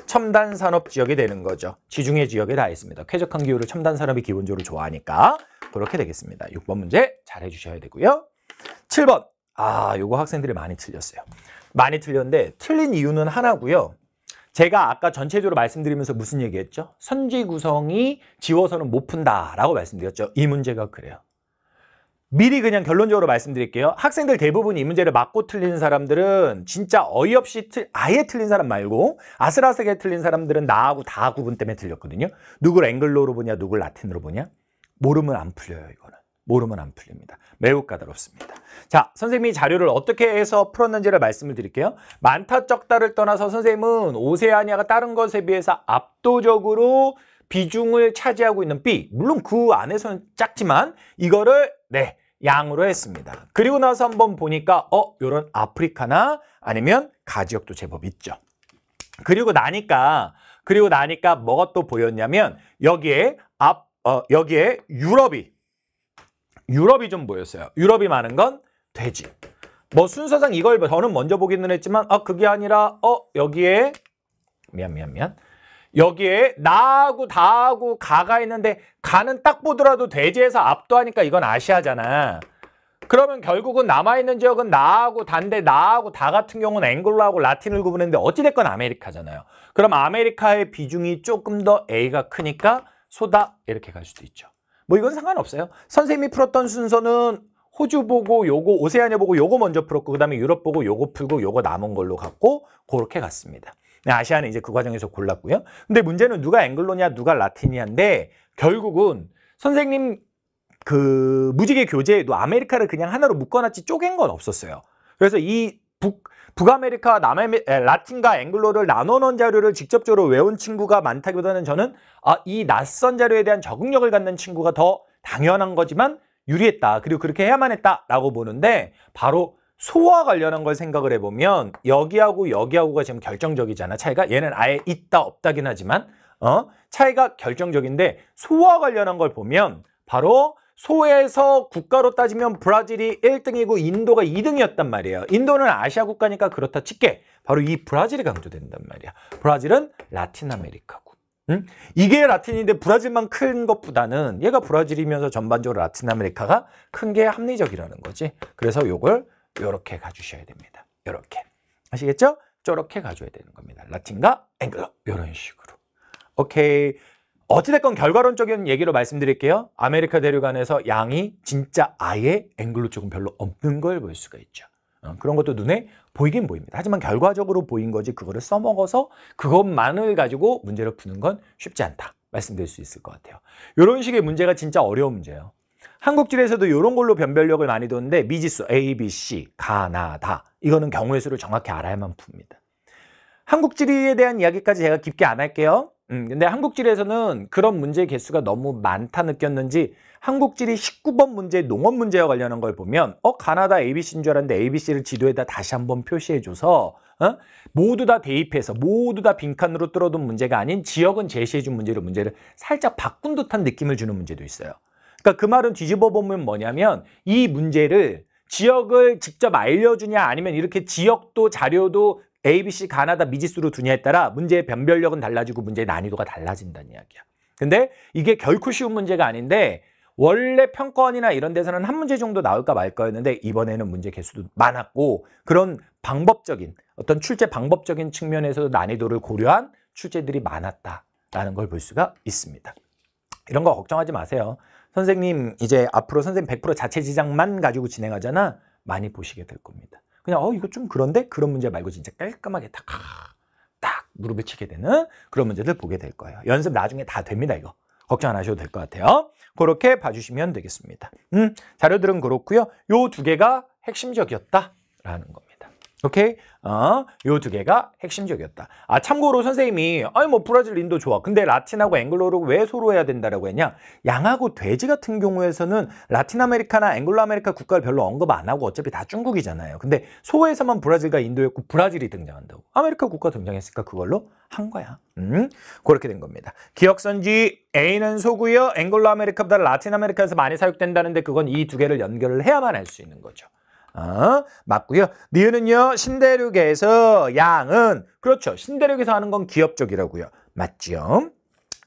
첨단 산업 지역이 되는 거죠. 지중해 지역에 다 있습니다. 쾌적한 기후를 첨단 산업이 기본적으로 좋아하니까 그렇게 되겠습니다. 6번 문제 잘 해주셔야 되고요. 7번 요거 학생들이 많이 틀렸어요. 많이 틀렸는데 틀린 이유는 하나고요. 제가 아까 전체적으로 말씀드리면서 무슨 얘기했죠? 선지 구성이 지워서는 못 푼다라고 말씀드렸죠. 이 문제가 그래요. 미리 그냥 결론적으로 말씀드릴게요. 학생들 대부분 이 문제를 맞고 틀린 사람들은 진짜 어이없이 아예 틀린 사람 말고 아슬아슬하게 틀린 사람들은 나하고 다 구분 때문에 틀렸거든요. 누굴 앵글로로 보냐 누굴 라틴으로 보냐 모르면 안 풀려요. 이거는 모르면 안 풀립니다. 매우 까다롭습니다. 자, 선생님이 자료를 어떻게 해서 풀었는지를 말씀을 드릴게요. 많다 적다를 떠나서 선생님은 오세아니아가 다른 것에 비해서 압도적으로 비중을 차지하고 있는 B, 물론 그 안에서는 작지만 이거를 양으로 했습니다. 그리고 나서 한번 보니까 요런 아프리카나 아니면 가지역도 제법 있죠. 그리고 나니까 뭐가 또 보였냐면 여기에 유럽이 좀 보였어요. 유럽이 많은 건 돼지. 뭐 순서상 이걸 저는 먼저 보기는 했지만 그게 아니라 여기에 여기에 나하고 다하고 가가 있는데 가는 딱 보더라도 돼지에서 압도하니까 이건 아시아잖아. 그러면 결국은 남아있는 지역은 나하고 다인데 나하고 다 같은 경우는 앵글로하고 라틴을 구분했는데 어찌됐건 아메리카잖아요. 그럼 아메리카의 비중이 조금 더 A가 크니까 소다 이렇게 갈 수도 있죠. 뭐 이건 상관없어요. 선생님이 풀었던 순서는 호주 보고 요거 오세아니아 보고 요거 먼저 풀었고 그 다음에 유럽 보고 요거 풀고 요거 남은 걸로 갔고 그렇게 갔습니다. 아시아는 이제 그 과정에서 골랐고요. 근데 문제는 누가 앵글로냐 누가 라틴이냐인데 결국은 선생님 그 무지개 교재에도 아메리카를 그냥 하나로 묶어놨지 쪼갠 건 없었어요. 그래서 이 북아메리카, 라틴과 앵글로를 나눠놓은 자료를 직접적으로 외운 친구가 많다기보다는 저는 이 낯선 자료에 대한 적응력을 갖는 친구가 더 당연한 거지만 유리했다. 그리고 그렇게 해야만 했다라고 보는데 바로 소와 관련한 걸 생각을 해보면 여기하고 여기하고가 지금 결정적이잖아. 차이가 얘는 아예 있다 없다긴 하지만 차이가 결정적인데 소와 관련한 걸 보면 바로 소에서 국가로 따지면 브라질이 1등이고 인도가 2등이었단 말이에요. 인도는 아시아 국가니까 그렇다 칠게. 바로 이 브라질이 강조된단 말이야. 브라질은 라틴 아메리카고. 응? 이게 라틴인데 브라질만 큰 것보다는 얘가 브라질이면서 전반적으로 라틴 아메리카가 큰 게 합리적이라는 거지. 그래서 요걸 요렇게 가주셔야 됩니다. 요렇게. 아시겠죠? 저렇게 가줘야 되는 겁니다. 라틴과 앵글로 요런 식으로. 오케이. 어찌됐건 결과론적인 얘기로 말씀드릴게요. 아메리카 대륙 안에서 양이 진짜 아예 앵글로 쪽은 별로 없는 걸 볼 수가 있죠. 그런 것도 눈에 보이긴 보입니다. 하지만 결과적으로 보인 거지 그거를 써먹어서 그것만을 가지고 문제를 푸는 건 쉽지 않다. 말씀드릴 수 있을 것 같아요. 이런 식의 문제가 진짜 어려운 문제예요. 한국지리에서도 이런 걸로 변별력을 많이 두는데 미지수 A, B, C, 가나다 이거는 경우의 수를 정확히 알아야만 풉니다. 한국지리에 대한 이야기까지 제가 깊게 안 할게요. 근데 한국지리에서는 그런 문제 개수가 너무 많다 느꼈는지 한국지리 19번 문제 농업 문제와 관련한 걸 보면 가나다 ABC인 줄 알았는데 ABC를 지도에다 다시 한번 표시해줘서 모두 다 대입해서 모두 다 빈칸으로 뚫어둔 문제가 아닌 지역은 제시해준 문제로 문제를 살짝 바꾼 듯한 느낌을 주는 문제도 있어요. 그러니까 그 말은 뒤집어 보면 뭐냐면 이 문제를 지역을 직접 알려주냐 아니면 이렇게 지역도 자료도 ABC, 가나다, 미지수로 두냐에 따라 문제의 변별력은 달라지고 문제의 난이도가 달라진다는 이야기야. 근데 이게 결코 쉬운 문제가 아닌데 원래 평가원이나 이런 데서는 한 문제 정도 나올까 말까였는데 이번에는 문제 개수도 많았고 그런 방법적인 어떤 출제 방법적인 측면에서도 난이도를 고려한 출제들이 많았다라는 걸 볼 수가 있습니다. 이런 거 걱정하지 마세요. 선생님 이제 앞으로 선생님 100% 자체 지장만 가지고 진행하잖아. 많이 보시게 될 겁니다. 그냥 이거 좀 그런데 그런 문제 말고 진짜 깔끔하게 딱 무릎을 치게 되는 그런 문제들 보게 될 거예요. 연습 나중에 다 됩니다. 이거 걱정 안 하셔도 될 것 같아요. 그렇게 봐주시면 되겠습니다. 자료들은 그렇고요. 요 두 개가 핵심적이었다라는 겁니다. 오케이? 요 두 개가 핵심적이었다. 참고로 선생님이 뭐 브라질, 인도 좋아. 근데 라틴하고 앵글로를 왜 소로 해야 된다라고 했냐? 양하고 돼지 같은 경우에서는 라틴 아메리카나 앵글로 아메리카 국가를 별로 언급 안 하고 어차피 다 중국이잖아요. 근데 소에서만 브라질과 인도였고 브라질이 등장한다고. 아메리카 국가 등장했으니까 그걸로 한 거야. 그렇게 된 겁니다. 기억선지 A는 소고요. 앵글로 아메리카보다 라틴 아메리카에서 많이 사용된다는데 그건 이 두 개를 연결을 해야만 할 수 있는 거죠. 맞고요. 니은은요. 신대륙에서 양은 그렇죠. 신대륙에서 하는 건 기업적이라고요. 맞죠?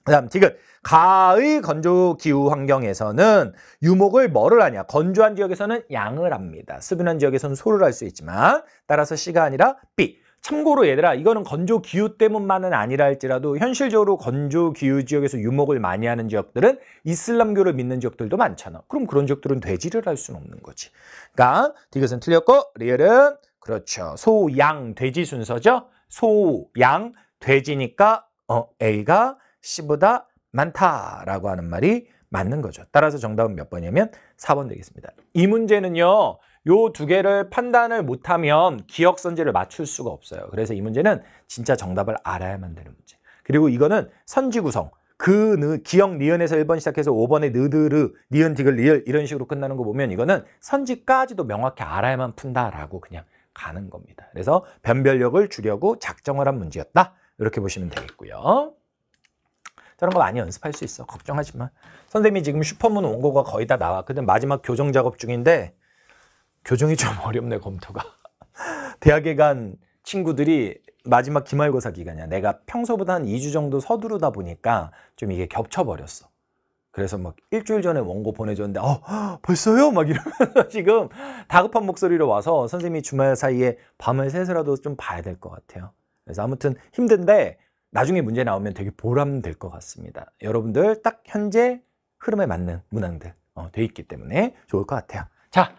그다음 디귿 가의 건조 기후 환경에서는 유목을 뭐를 하냐? 건조한 지역에서는 양을 합니다. 수분한 지역에서는 소를 할 수 있지만 따라서 C가 아니라 B. 참고로 얘들아 이거는 건조 기후 때문만은 아니라 할지라도 현실적으로 건조 기후 지역에서 유목을 많이 하는 지역들은 이슬람교를 믿는 지역들도 많잖아. 그럼 그런 지역들은 돼지를 할 수는 없는 거지. 그러니까 디귿은 틀렸고 리을은 그렇죠. 소, 양, 돼지 순서죠. 소, 양, 돼지니까 A가 C보다 많다라고 하는 말이 맞는 거죠. 따라서 정답은 몇 번이냐면 4번 되겠습니다. 이 문제는요. 요 두 개를 판단을 못하면 기억선지를 맞출 수가 없어요. 그래서 이 문제는 진짜 정답을 알아야만 되는 문제. 그리고 이거는 선지 구성. 기억 니은에서 1번 시작해서 5번에 느드르, 니은, 디귿, 리을 이런 식으로 끝나는 거 보면 이거는 선지까지도 명확히 알아야만 푼다라고 그냥 가는 겁니다. 그래서 변별력을 주려고 작정을 한 문제였다. 이렇게 보시면 되겠고요. 저런 거 많이 연습할 수 있어. 걱정하지 마. 선생님이 지금 슈퍼문 원고가 거의 다 나왔거든. 마지막 교정 작업 중인데 교정이 좀 어렵네, 검토가. 대학에 간 친구들이 마지막 기말고사 기간이야. 내가 평소보다 한 2주 정도 서두르다 보니까 좀 이게 겹쳐버렸어. 그래서 막 일주일 전에 원고 보내줬는데 벌써요? 막 이러면서 지금 다급한 목소리로 와서 선생님이 주말 사이에 밤을 새서라도 좀 봐야 될 것 같아요. 그래서 아무튼 힘든데 나중에 문제 나오면 되게 보람될 것 같습니다. 여러분들 딱 현재 흐름에 맞는 문항들 돼 있기 때문에 좋을 것 같아요. 자,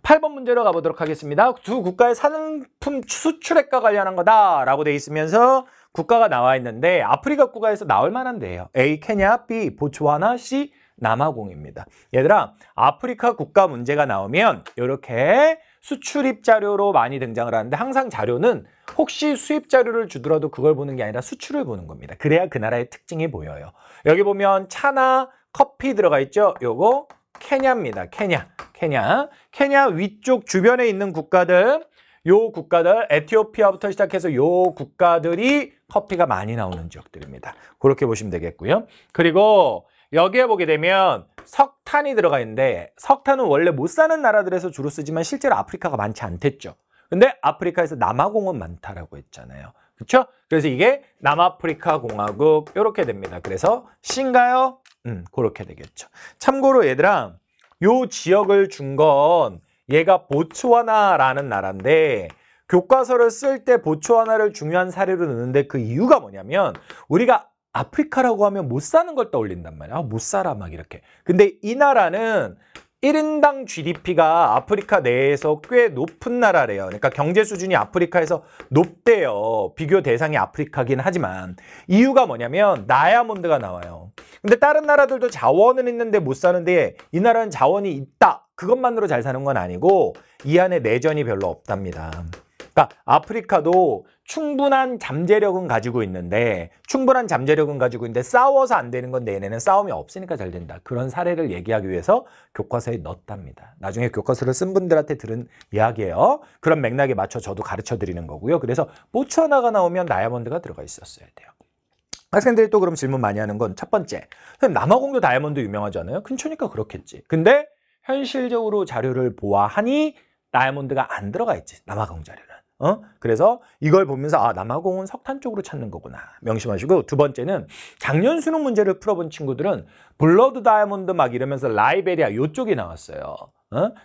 8번 문제로 가보도록 하겠습니다. 두 국가의 산품 수출액과 관련한 거다라고 돼 있으면서 국가가 나와 있는데 아프리카 국가에서 나올 만한 데예요. A. 케냐, B. 보츠와나, C. 남아공입니다. 얘들아, 아프리카 국가 문제가 나오면 이렇게 수출입 자료로 많이 등장을 하는데 항상 자료는 혹시 수입 자료를 주더라도 그걸 보는 게 아니라 수출을 보는 겁니다. 그래야 그 나라의 특징이 보여요. 여기 보면 차나 커피 들어가 있죠? 요거 케냐입니다. 케냐 위쪽 주변에 있는 국가들, 요 국가들, 에티오피아부터 시작해서 요 국가들이 커피가 많이 나오는 지역들입니다. 그렇게 보시면 되겠고요. 그리고 여기에 보게 되면 석탄이 들어가 있는데 석탄은 원래 못 사는 나라들에서 주로 쓰지만 실제로 아프리카가 많지 않댔죠. 근데 아프리카에서 남아공은 많다라고 했잖아요. 그렇죠? 그래서 이게 남아프리카 공화국 이렇게 됩니다. 그래서 C인가요? 그렇게 되겠죠. 참고로 얘들아, 요 지역을 준 건 얘가 보츠와나라는 나라인데 교과서를 쓸 때 보츠와나를 중요한 사례로 넣는데 그 이유가 뭐냐면 우리가 아프리카라고 하면 못 사는 걸 떠올린단 말이야. 아, 못 살아 막 이렇게. 근데 이 나라는 1인당 GDP가 아프리카 내에서 꽤 높은 나라래요. 그러니까 경제 수준이 아프리카에서 높대요. 비교 대상이 아프리카긴 하지만 이유가 뭐냐면 다이아몬드가 나와요. 근데 다른 나라들도 자원은 있는데 못 사는데 이 나라는 자원이 있다. 그것만으로 잘 사는 건 아니고 이 안에 내전이 별로 없답니다. 그러니까 아프리카도 충분한 잠재력은 가지고 있는데 싸워서 안 되는 건데 얘네는 싸움이 없으니까 잘 된다. 그런 사례를 얘기하기 위해서 교과서에 넣었답니다. 나중에 교과서를 쓴 분들한테 들은 이야기예요. 그런 맥락에 맞춰 저도 가르쳐 드리는 거고요. 그래서 보츠와나가 나오면 다이아몬드가 들어가 있었어야 돼요. 학생들이 또 그럼 질문 많이 하는 건 첫 번째, 남아공도 다이아몬드 유명하지 않아요? 근처니까 그렇겠지. 근데 현실적으로 자료를 보아하니 다이아몬드가 안 들어가 있지, 남아공 자료는. 그래서 이걸 보면서 아, 남아공은 석탄 쪽으로 찾는 거구나 명심하시고, 두 번째는 작년 수능 문제를 풀어본 친구들은 블러드 다이아몬드 막 이러면서 라이베리아 요쪽이 나왔어요.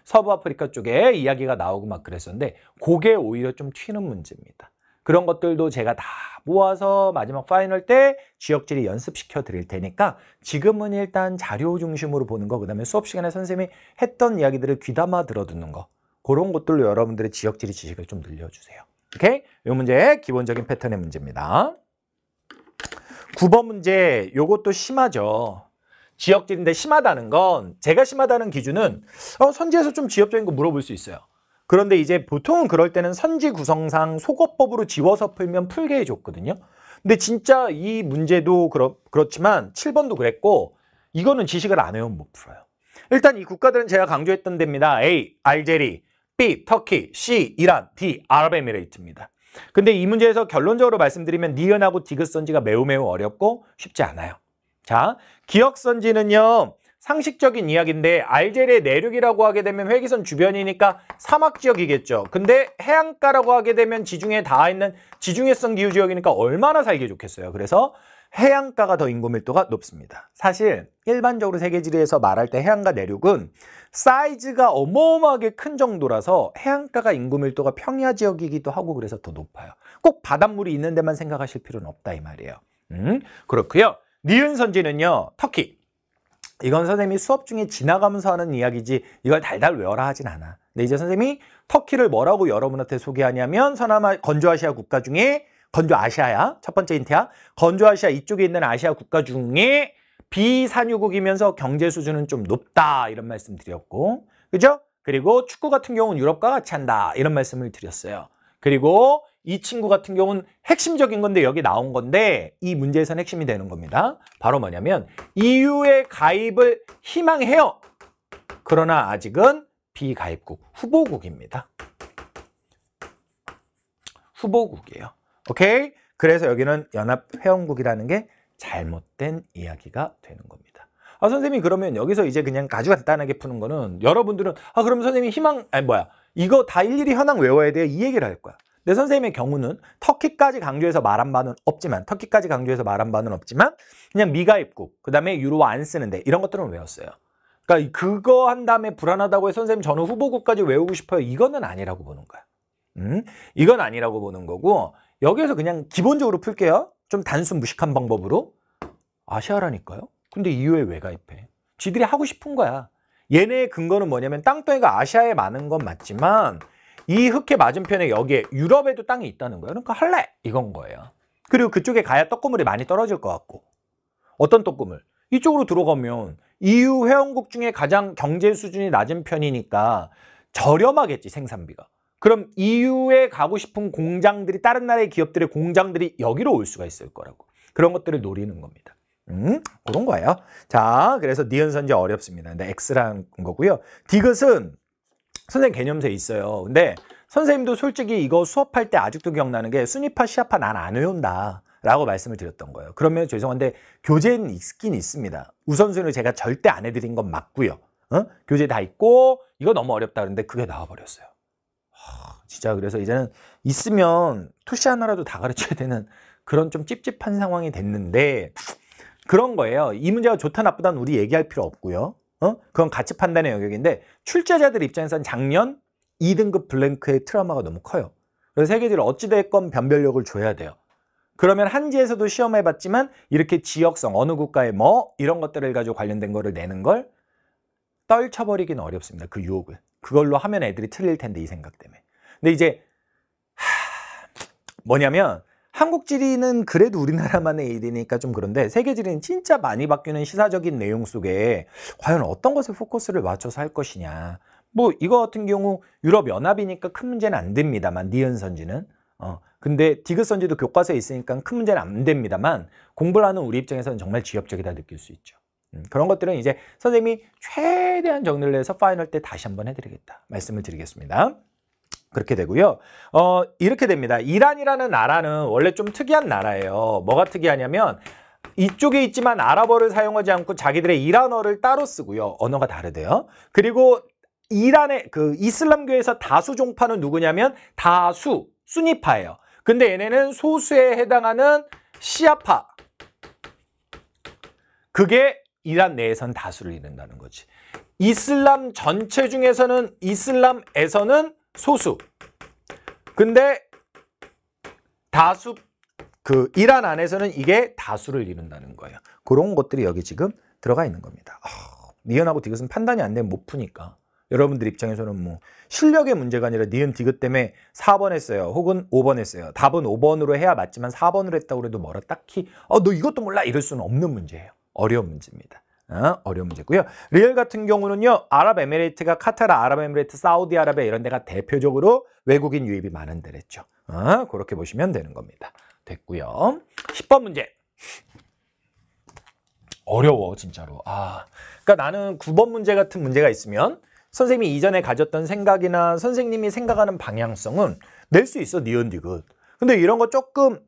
서부 아프리카 쪽에 이야기가 나오고 막 그랬었는데 그게 오히려 좀 튀는 문제입니다. 그런 것들도 제가 다 모아서 마지막 파이널 때 지역지리 연습시켜 드릴 테니까 지금은 일단 자료 중심으로 보는 거, 그 다음에 수업 시간에 선생님이 했던 이야기들을 귀담아 들어두는 거, 그런 것들로 여러분들의 지역지리 지식을 좀 늘려주세요. 오케이? 이 문제 기본적인 패턴의 문제입니다. 9번 문제, 요것도 심하죠. 지역지리인데 심하다는 건, 제가 심하다는 기준은 선지에서 좀 지역적인 거 물어볼 수 있어요. 그런데 이제 보통은 그럴 때는 선지 구성상 속어법으로 지워서 풀면 풀게 해줬거든요. 근데 진짜 이 문제도 그렇지만 7번도 그랬고, 이거는 지식을 안 외우면 못 풀어요. 일단 이 국가들은 제가 강조했던 데입니다. A. 알제리, B. 터키, C. 이란, D. 아랍에미레이트입니다. 근데 이 문제에서 결론적으로 말씀드리면 니은하고 디귿선지가 매우 어렵고 쉽지 않아요. 자, 기역선지는요, 상식적인 이야기인데 알제리의 내륙이라고 하게 되면 회기선 주변이니까 사막 지역이겠죠. 근데 해안가라고 하게 되면 지중해에 닿아 있는 지중해성 기후 지역이니까 얼마나 살기 좋겠어요. 그래서 해안가가 더 인구 밀도가 높습니다. 사실 일반적으로 세계지리에서 말할 때 해안가 내륙은 사이즈가 어마어마하게 큰 정도라서 해안가가 인구 밀도가 평야 지역이기도 하고 그래서 더 높아요. 꼭 바닷물이 있는 데만 생각하실 필요는 없다 이 말이에요. 그렇고요. 니은 선지는요, 터키. 이건 선생님이 수업 중에 지나가면서 하는 이야기지 이걸 달달 외워라 하진 않아. 근데 이제 선생님이 터키를 뭐라고 여러분한테 소개하냐면 서남아 건조아시아 국가 중에, 건조아시아야, 첫 번째 힌트야. 건조아시아 이쪽에 있는 아시아 국가 중에 비산유국이면서 경제 수준은 좀 높다 이런 말씀 드렸고, 그죠? 그리고 축구 같은 경우는 유럽과 같이 한다 이런 말씀을 드렸어요. 그리고 이 친구 같은 경우는 핵심적인 건데 여기 나온 건데 이 문제에서는 핵심이 되는 겁니다. 바로 뭐냐면 EU에 가입을 희망해요. 그러나 아직은 비가입국, 후보국입니다. 후보국이에요. 오케이? 그래서 여기는 연합회원국이라는 게 잘못된 이야기가 되는 겁니다. 아, 선생님이 그러면 여기서 이제 그냥 아주 간단하게 푸는 거는 여러분들은 그럼 선생님이 이거 다 일일이 현황 외워야 돼요? 이 얘기를 할 거야. 내 선생님의 경우는 터키까지 강조해서 말한 바는 없지만 그냥 미가입국, 그 다음에 유로 안 쓰는데 이런 것들은 외웠어요. 그러니까 그거 한 다음에 불안하다고 해서 선생님 저는 후보국까지 외우고 싶어요. 이거는 아니라고 보는 거야. 이건 아니라고 보는 거고, 여기에서 그냥 기본적으로 풀게요. 좀 단순 무식한 방법으로. 아시아라니까요? 근데 EU에 왜 가입해? 지들이 하고 싶은 거야. 얘네의 근거는 뭐냐면 땅덩이가 아시아에 많은 건 맞지만 이 흑해 맞은편에 여기에 유럽에도 땅이 있다는 거예요. 그러니까 할래! 이건 거예요. 그리고 그쪽에 가야 떡고물이 많이 떨어질 것 같고. 어떤 떡고물? 이쪽으로 들어가면 EU 회원국 중에 가장 경제 수준이 낮은 편이니까 저렴하겠지, 생산비가. 그럼 EU에 가고 싶은 공장들이, 다른 나라의 기업들의 공장들이 여기로 올 수가 있을 거라고. 그런 것들을 노리는 겁니다. 그런 거예요. 자, 그래서 니은 선지 어렵습니다. 근데 X라는 거고요. 디귿은 선생님 개념서에 있어요. 근데 선생님도 솔직히 이거 수업할 때 아직도 기억나는 게 순위파, 시합파 난 안 외운다 라고 말씀을 드렸던 거예요. 그러면 죄송한데 교재는 있긴 있습니다. 우선순위로 제가 절대 안 해드린 건 맞고요. 교재 다 있고 이거 너무 어렵다 그러는데 그게 나와버렸어요. 진짜 그래서 이제는 있으면 토시 하나라도 다 가르쳐야 되는 그런 좀 찝찝한 상황이 됐는데 그런 거예요. 이 문제가 좋다 나쁘다는 우리 얘기할 필요 없고요. 그건 가치 판단의 영역인데 출제자들 입장에서는 작년 2등급 블랭크의 트라우마가 너무 커요. 그래서 세계지를 어찌됐건 변별력을 줘야 돼요. 그러면 한지에서도 시험해봤지만 이렇게 지역성, 어느 국가의 뭐 이런 것들을 가지고 관련된 거를 내는 걸 떨쳐버리기는 어렵습니다. 그 유혹을. 그걸로 하면 애들이 틀릴 텐데 이 생각 때문에. 근데 이제 뭐냐면 한국 지리는 그래도 우리나라만의 일이니까 좀 그런데 세계 지리는 진짜 많이 바뀌는 시사적인 내용 속에 과연 어떤 것에 포커스를 맞춰서 할 것이냐. 뭐 이거 같은 경우 유럽 연합이니까 큰 문제는 안 됩니다만 니은 선지는 근데 디귿 선지도 교과서에 있으니까 큰 문제는 안 됩니다만 공부를 하는 우리 입장에서는 정말 지엽적이다 느낄 수 있죠. 그런 것들은 이제 선생님이 최대한 정리를 해서 파이널 때 다시 한번 해드리겠다 말씀을 드리겠습니다. 그렇게 되고요. 이렇게 됩니다. 이란이라는 나라는 원래 좀 특이한 나라예요. 뭐가 특이하냐면 이쪽에 있지만 아랍어를 사용하지 않고 자기들의 이란어를 따로 쓰고요. 언어가 다르대요. 그리고 이란의 그 이슬람교에서 다수 종파는 누구냐면 다수, 수니파예요. 근데 얘네는 소수에 해당하는 시아파. 그게 이란 내에선 다수를 이룬다는 거지. 이슬람 전체 중에서는 이슬람에서는 소수. 근데 다수 그 이란 안에서는 이게 다수를 이룬다는 거예요. 그런 것들이 여기 지금 들어가 있는 겁니다. 니은하고 디귿은 판단이 안 되면 못 푸니까. 여러분들 입장에서는 뭐 실력의 문제가 아니라 니은 디귿 때문에 4번 했어요. 혹은 5번 했어요. 답은 5번으로 해야 맞지만 4번으로 했다고 해도 뭐라 딱히 너 이것도 몰라 이럴 수는 없는 문제예요. 어려운 문제입니다. 어려운 문제고요. 리얼 같은 경우는요. 아랍에미레이트가 카타르, 아랍에미레이트, 사우디아라비아 이런 데가 대표적으로 외국인 유입이 많은 데랬죠. 그렇게 보시면 되는 겁니다. 됐고요. 10번 문제. 어려워 진짜로. 그러니까 나는 9번 문제 같은 문제가 있으면 선생님이 이전에 가졌던 생각이나 선생님이 생각하는 방향성은 낼 수 있어. 니은 디귿. 근데 이런 거 조금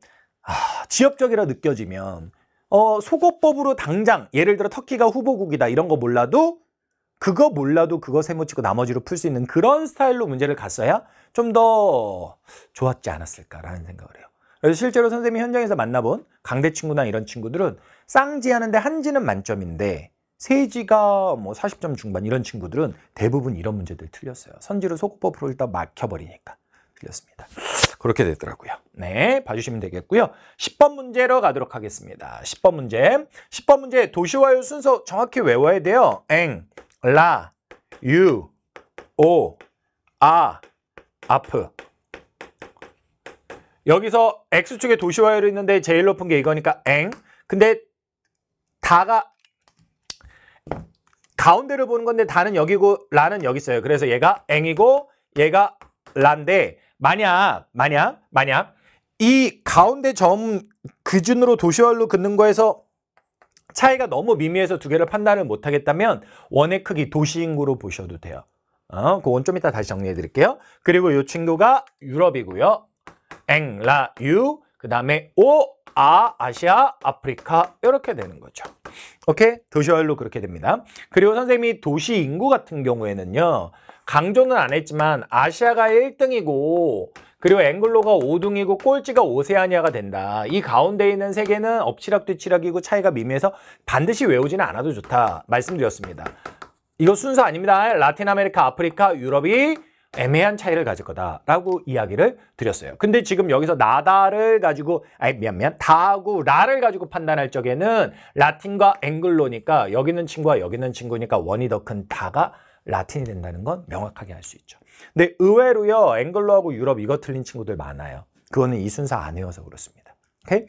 지엽적이라 느껴지면 소거법으로 당장 예를 들어 터키가 후보국이다 이런 거 몰라도 그거 세모치고 나머지로 풀 수 있는 그런 스타일로 문제를 갔어야 좀 더 좋았지 않았을까라는 생각을 해요. 그래서 실제로 선생님이 현장에서 만나본 강대 친구나 이런 친구들은 쌍지 하는데 한지는 만점인데 세지가 뭐 40점 중반 이런 친구들은 대부분 이런 문제들 틀렸어요. 선지로 소거법으로 일단 막혀버리니까 틀렸습니다. 그렇게 되더라고요. 네, 봐주시면 되겠고요. 10번 문제로 가도록 하겠습니다. 10번 문제. 10번 문제 도시와요 순서 정확히 외워야 돼요. 엥, 라, 유, 오, 아, 아프. 여기서 X축에 도시와요를 있는데 제일 높은 게 이거니까 엥. 근데 다가 가운데를 보는 건데 다는 여기고 라는 여기 있어요. 그래서 얘가 엥이고 얘가 라인데 만약 이 가운데 점 기준으로 도시와요로 긋는 거에서 차이가 너무 미미해서 두 개를 판단을 못 하겠다면 원의 크기 도시인구로 보셔도 돼요. 그건 좀 이따 다시 정리해 드릴게요. 그리고 이 친구가 유럽이고요. 엥, 라, 유, 그 다음에 오, 아, 아시아, 아프리카 이렇게 되는 거죠. 오케이? 도시와요로 그렇게 됩니다. 그리고 선생님이 도시 인구 같은 경우에는요. 강조는 안 했지만 아시아가 1등이고 그리고 앵글로가 5등이고 꼴찌가 오세아니아가 된다. 이 가운데 있는 세 개는 엎치락뒤치락이고 차이가 미미해서 반드시 외우지는 않아도 좋다. 말씀드렸습니다. 이거 순서 아닙니다. 라틴 아메리카, 아프리카, 유럽이 애매한 차이를 가질 거다라고 이야기를 드렸어요. 근데 지금 여기서 나다를 가지고 다하고 라를 가지고 판단할 적에는 라틴과 앵글로니까 여기 있는 친구와 여기 있는 친구니까 원이 더 큰 다가 라틴이 된다는 건 명확하게 알 수 있죠. 근데 의외로요. 앵글로하고 유럽 이거 틀린 친구들 많아요. 그거는 이 순서 안 외워서 그렇습니다. 오케이?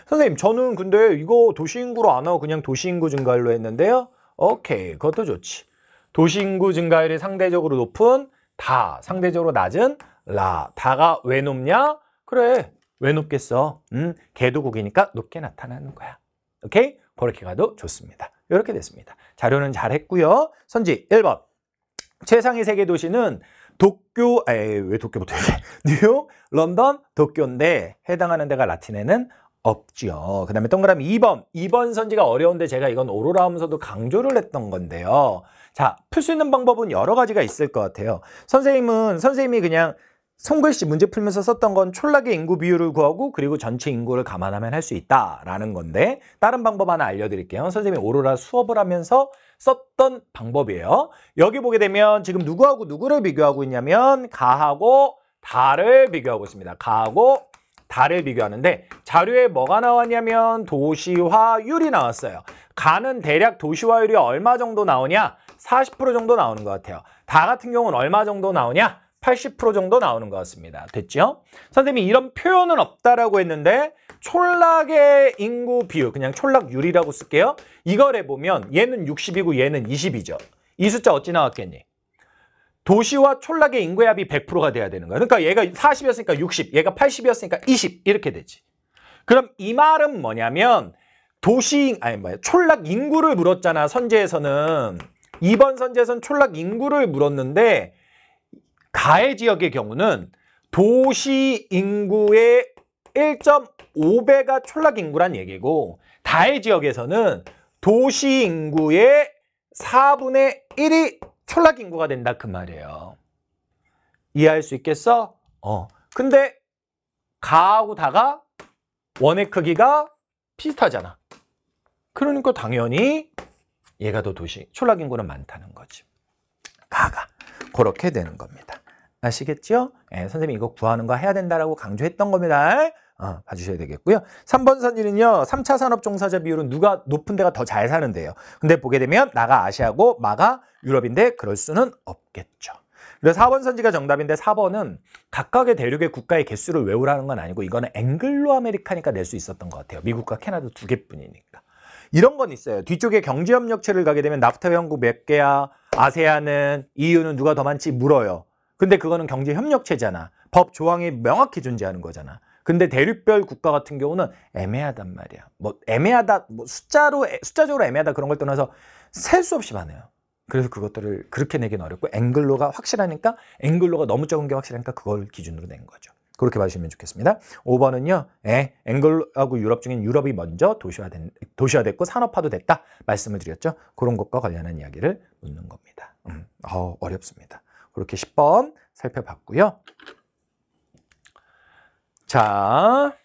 선생님 저는 근데 이거 도시인구로 안 하고 그냥 도시인구 증가율로 했는데요. 오케이. 그것도 좋지. 도시인구 증가율이 상대적으로 높은 다, 상대적으로 낮은 라. 다가 왜 높냐? 그래. 왜 높겠어? 개도국이니까 높게 나타나는 거야. 오케이? 그렇게 가도 좋습니다. 이렇게 됐습니다. 자료는 잘했고요. 선지 1번. 최상위 세계 도시는 도쿄, 왜 도쿄부터 얘기해? 뉴욕, 런던, 도쿄인데 해당하는 데가 라틴에는 없죠. 그 다음에 동그라미 2번. 2번 선지가 어려운데 제가 이건 오로라 하면서도 강조를 했던 건데요. 자, 풀 수 있는 방법은 여러 가지가 있을 것 같아요. 선생님이 그냥 손글씨 문제 풀면서 썼던 건 촌락의 인구 비율을 구하고 그리고 전체 인구를 감안하면 할 수 있다라는 건데 다른 방법 하나 알려드릴게요. 선생님이 오로라 수업을 하면서 썼던 방법이에요. 여기 보게 되면 지금 누구하고 누구를 비교하고 있냐면 가하고 달을 비교하고 있습니다. 가하고 달을 비교하는데 자료에 뭐가 나왔냐면 도시화율이 나왔어요. 가는 대략 도시화율이 얼마 정도 나오냐? 40% 정도 나오는 것 같아요. 다 같은 경우는 얼마 정도 나오냐? 80% 정도 나오는 것 같습니다. 됐죠? 선생님이 이런 표현은 없다라고 했는데 촌락의 인구 비율, 그냥 촌락률이라고 쓸게요. 이걸 해보면 얘는 60이고 얘는 20이죠. 이 숫자 어찌 나왔겠니? 도시와 촌락의 인구의 합이 100%가 돼야 되는 거야. 그러니까 얘가 40이었으니까 60, 얘가 80이었으니까 20 이렇게 되지. 그럼 이 말은 뭐냐면 촌락 인구를 물었잖아. 선제에서는. 이번 선제에서는 촌락 인구를 물었는데 가해 지역의 경우는 도시 인구의 1.5배가 촌락 인구란 얘기고 다해 지역에서는 도시 인구의 4분의 1이 촌락 인구가 된다 그 말이에요. 이해할 수 있겠어? 근데 가하고 다가 원의 크기가 비슷하잖아. 그러니까 당연히 얘가 더 촌락 인구는 많다는 거지. 가가 그렇게 되는 겁니다. 아시겠죠? 선생님이 이거 구하는 거 해야 된다라고 강조했던 겁니다. 봐주셔야 되겠고요. 3번 선지는요. 3차 산업 종사자 비율은 누가 높은 데가 더 잘 사는데요. 근데 보게 되면 나가 아시아고 마가 유럽인데 그럴 수는 없겠죠. 그래서 4번 선지가 정답인데 4번은 각각의 대륙의 국가의 개수를 외우라는 건 아니고 이거는 앵글로 아메리카니까 낼 수 있었던 것 같아요. 미국과 캐나다 2개뿐이니까. 이런 건 있어요. 뒤쪽에 경제협력체를 가게 되면 나프타 회원국 몇 개야? 아세안은, EU는 누가 더 많지? 물어요. 근데 그거는 경제협력체잖아. 법 조항이 명확히 존재하는 거잖아. 근데 대륙별 국가 같은 경우는 애매하단 말이야. 애매하다, 숫자적으로 애매하다 그런 걸 떠나서 셀 수 없이 많아요. 그래서 그것들을 그렇게 내기는 어렵고 앵글로가 확실하니까 앵글로가 너무 적은 게 확실하니까 그걸 기준으로 낸 거죠. 그렇게 봐주시면 좋겠습니다. 5번은요. 앵글하고 유럽 중엔 유럽이 먼저 도시화됐고 산업화도 됐다 말씀을 드렸죠. 그런 것과 관련한 이야기를 묻는 겁니다. 어렵습니다. 그렇게 10번 살펴봤고요. 자,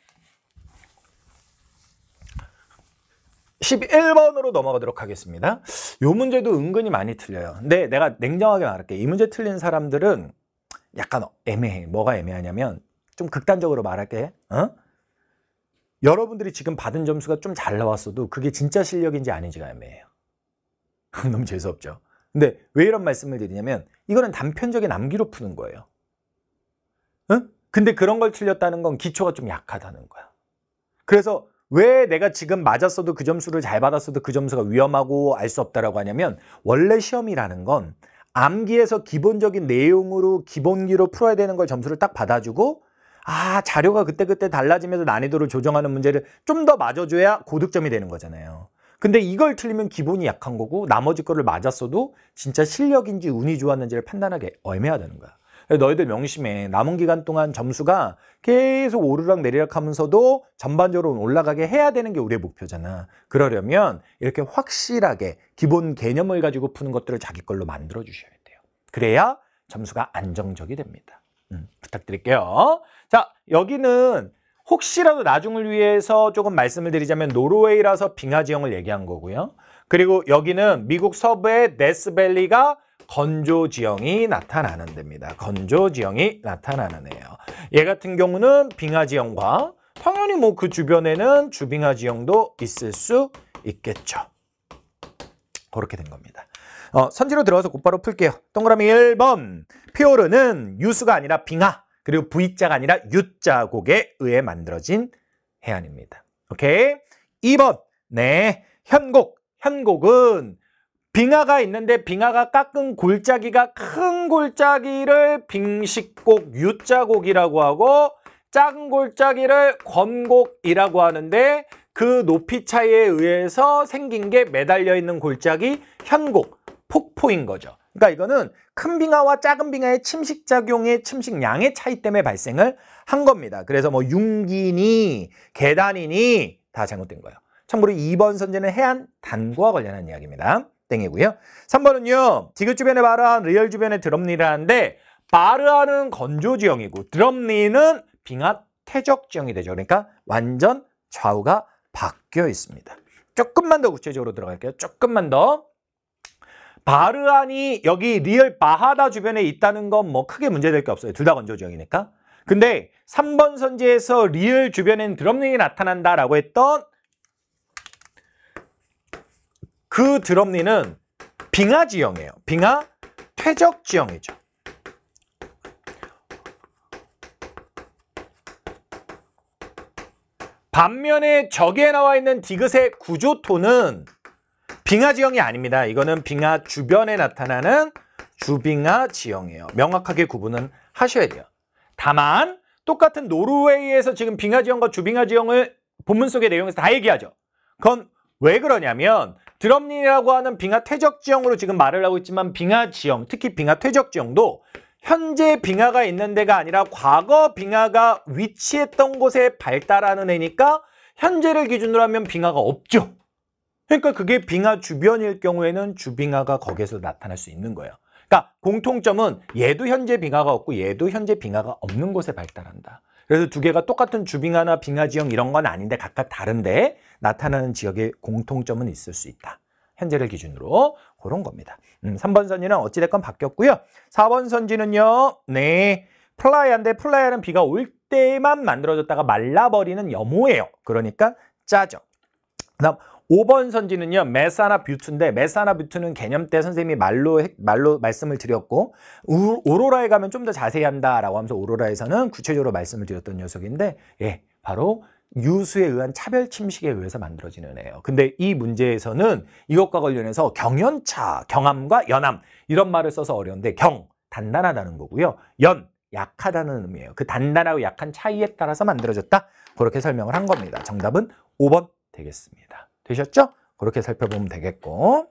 11번으로 넘어가도록 하겠습니다. 이 문제도 은근히 많이 틀려요. 근데 내가 냉정하게 말할게. 이 문제 틀린 사람들은 약간 애매해. 뭐가 애매하냐면 좀 극단적으로 말할게. 여러분들이 지금 받은 점수가 좀 잘 나왔어도 그게 진짜 실력인지 아닌지가 애매해요. 너무 재수없죠. 근데 왜 이런 말씀을 드리냐면 이거는 단편적인 암기로 푸는 거예요. 근데 그런 걸 틀렸다는 건 기초가 좀 약하다는 거야. 그래서 왜 내가 지금 맞았어도 그 점수를 잘 받았어도 그 점수가 위험하고 알 수 없다라고 하냐면 원래 시험이라는 건 암기에서 기본적인 내용으로 기본기로 풀어야 되는 걸 점수를 딱 받아주고 자료가 그때그때 달라지면서 난이도를 조정하는 문제를 좀 더 맞아줘야 고득점이 되는 거잖아요. 근데 이걸 틀리면 기본이 약한 거고 나머지 거를 맞았어도 진짜 실력인지 운이 좋았는지를 판단하기 애매하다는 거야. 너희들 명심해. 남은 기간 동안 점수가 계속 오르락 내리락 하면서도 전반적으로 올라가게 해야 되는 게 우리의 목표잖아. 그러려면 이렇게 확실하게 기본 개념을 가지고 푸는 것들을 자기 걸로 만들어 주셔야 돼요. 그래야 점수가 안정적이 됩니다. 부탁드릴게요. 자, 여기는 혹시라도 나중을 위해서 조금 말씀을 드리자면 노르웨이라서 빙하 지형을 얘기한 거고요. 그리고 여기는 미국 서부의 데스밸리가 건조 지형이 나타나는 데입니다. 건조 지형이 나타나는 애예요. 얘 같은 경우는 빙하 지형과 당연히 그 주변에는 주빙하 지형도 있을 수 있겠죠. 그렇게 된 겁니다. 선지로 들어가서 곧바로 풀게요. 동그라미 1번. 피오르는 유수가 아니라 빙하 그리고 V자가 아니라 U자곡에 의해 만들어진 해안입니다. 오케이. 2번. 네. 현곡은 빙하가 있는데 빙하가 깎은 골짜기가 큰 골짜기를 빙식곡 U자곡이라고 하고 작은 골짜기를 건곡이라고 하는데 그 높이 차이에 의해서 생긴 게 매달려 있는 골짜기 현곡, 폭포인 거죠. 그러니까 이거는 큰 빙하와 작은 빙하의 침식작용의 침식량의 차이 때문에 발생을 한 겁니다. 그래서 뭐 융기니 계단이니 다 잘못된 거예요. 참고로 2번 선제는 해안 단구와 관련한 이야기입니다. 땡이고요. 3번은요. 디귿 주변에 바르한, 리얼 주변에 드럼리라는데 바르한은 건조 지형이고 드럼리는 빙하 퇴적 지형이 되죠. 그러니까 완전 좌우가 바뀌어 있습니다. 조금만 더 구체적으로 들어갈게요. 조금만 더. 바르한이 여기 리얼 바하다 주변에 있다는 건 뭐 크게 문제될 게 없어요. 둘 다 건조 지형이니까. 근데 3번 선지에서 리얼 주변엔 드럼링이 나타난다라고 했던 그 드럼리는 빙하 지형이에요. 빙하 퇴적 지형이죠. 반면에 저기에 나와 있는 디귿의 구조토는 빙하 지형이 아닙니다. 이거는 빙하 주변에 나타나는 주빙하 지형이에요. 명확하게 구분은 하셔야 돼요. 다만 똑같은 노르웨이에서 지금 빙하 지형과 주빙하 지형을 본문 속의 내용에서 다 얘기하죠. 그건 왜 그러냐면 드럼린이라고 하는 빙하 퇴적 지형으로 지금 말을 하고 있지만 빙하 지형, 특히 빙하 퇴적 지형도 현재 빙하가 있는 데가 아니라 과거 빙하가 위치했던 곳에 발달하는 애니까 현재를 기준으로 하면 빙하가 없죠. 그러니까 그게 빙하 주변일 경우에는 주빙하가 거기에서 나타날 수 있는 거예요. 그러니까 공통점은 얘도 현재 빙하가 없고 얘도 현재 빙하가 없는 곳에 발달한다. 그래서 두 개가 똑같은 주빙하나 빙하 지형 이런 건 아닌데 각각 다른데 나타나는 지역에 공통점은 있을 수 있다. 현재를 기준으로 그런 겁니다. 3번 선지는 어찌됐건 바뀌었고요. 4번 선지는요. 네, 플라야인데 플라야는 비가 올 때만 만들어졌다가 말라버리는 염호예요. 그러니까 짜죠. 그다음 5번 선지는요. 메사나 뷰트인데 메사나 뷰트는 개념 때 선생님이 말로 말씀을 드렸고 오로라에 가면 좀 더 자세히 한다라고 하면서 오로라에서는 구체적으로 말씀을 드렸던 녀석인데 예, 바로 유수에 의한 차별 침식에 의해서 만들어지는 애예요. 근데 이 문제에서는 이것과 관련해서 경연차, 경암과 연암 이런 말을 써서 어려운데 경, 단단하다는 거고요. 연, 약하다는 의미예요. 그 단단하고 약한 차이에 따라서 만들어졌다. 그렇게 설명을 한 겁니다. 정답은 5번 되겠습니다. 되셨죠? 그렇게 살펴보면 되겠고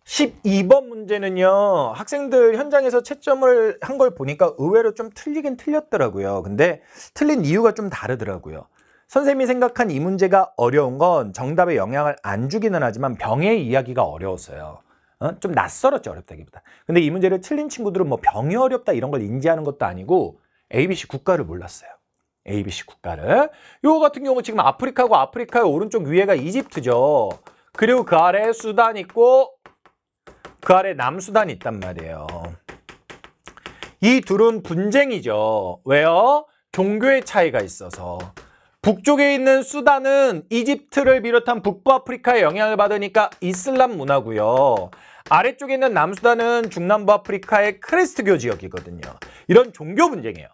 12번 문제는요. 학생들 현장에서 채점을 한 걸 보니까 의외로 좀 틀리긴 틀렸더라고요. 근데 틀린 이유가 좀 다르더라고요. 선생님이 생각한 이 문제가 어려운 건 정답에 영향을 안 주기는 하지만 병의 이야기가 어려웠어요. 좀 낯설었죠. 어렵다기보다. 근데 이 문제를 틀린 친구들은 뭐 병이 어렵다 이런 걸 인지하는 것도 아니고 ABC 국가를 몰랐어요. ABC 국가를. 요거 같은 경우 지금 아프리카고 아프리카의 오른쪽 위에가 이집트죠. 그리고 그 아래에 수단 있고 그 아래 남수단이 있단 말이에요. 이 둘은 분쟁이죠. 왜요? 종교의 차이가 있어서. 북쪽에 있는 수단은 이집트를 비롯한 북부 아프리카의 영향을 받으니까 이슬람 문화고요. 아래쪽에 있는 남수단은 중남부 아프리카의 크리스트교 지역이거든요. 이런 종교 분쟁이에요.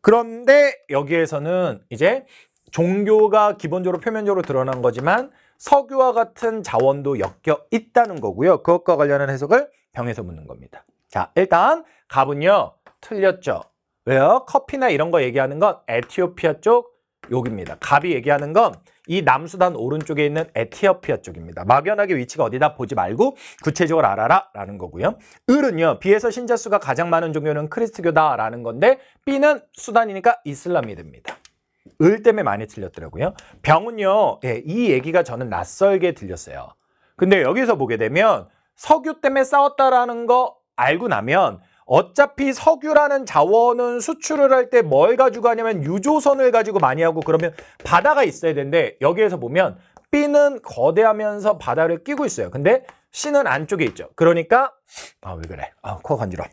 그런데 여기에서는 이제 종교가 기본적으로 표면적으로 드러난 거지만 석유와 같은 자원도 엮여 있다는 거고요. 그것과 관련한 해석을 병에서 묻는 겁니다. 자, 일단 갑은요. 틀렸죠. 왜요? 커피나 이런 거 얘기하는 건 에티오피아 쪽 여기입니다. 갑이 얘기하는 건 이 남수단 오른쪽에 있는 에티오피아 쪽입니다. 막연하게 위치가 어디다 보지 말고 구체적으로 알아라 라는 거고요. 을은요. B에서 신자 수가 가장 많은 종교는 크리스트교다라는 건데 B는 수단이니까 이슬람이 됩니다. 을 때문에 많이 틀렸더라고요. 병은요. 예, 이 얘기가 저는 낯설게 들렸어요. 근데 여기서 보게 되면 석유 때문에 싸웠다라는 거 알고 나면 어차피 석유라는 자원은 수출을 할 때 뭘 가지고 하냐면 유조선을 가지고 많이 하고 그러면 바다가 있어야 되는데 여기에서 보면 B는 거대하면서 바다를 끼고 있어요. 근데 C는 안쪽에 있죠. 그러니까 왜 그래? 코 간지러워.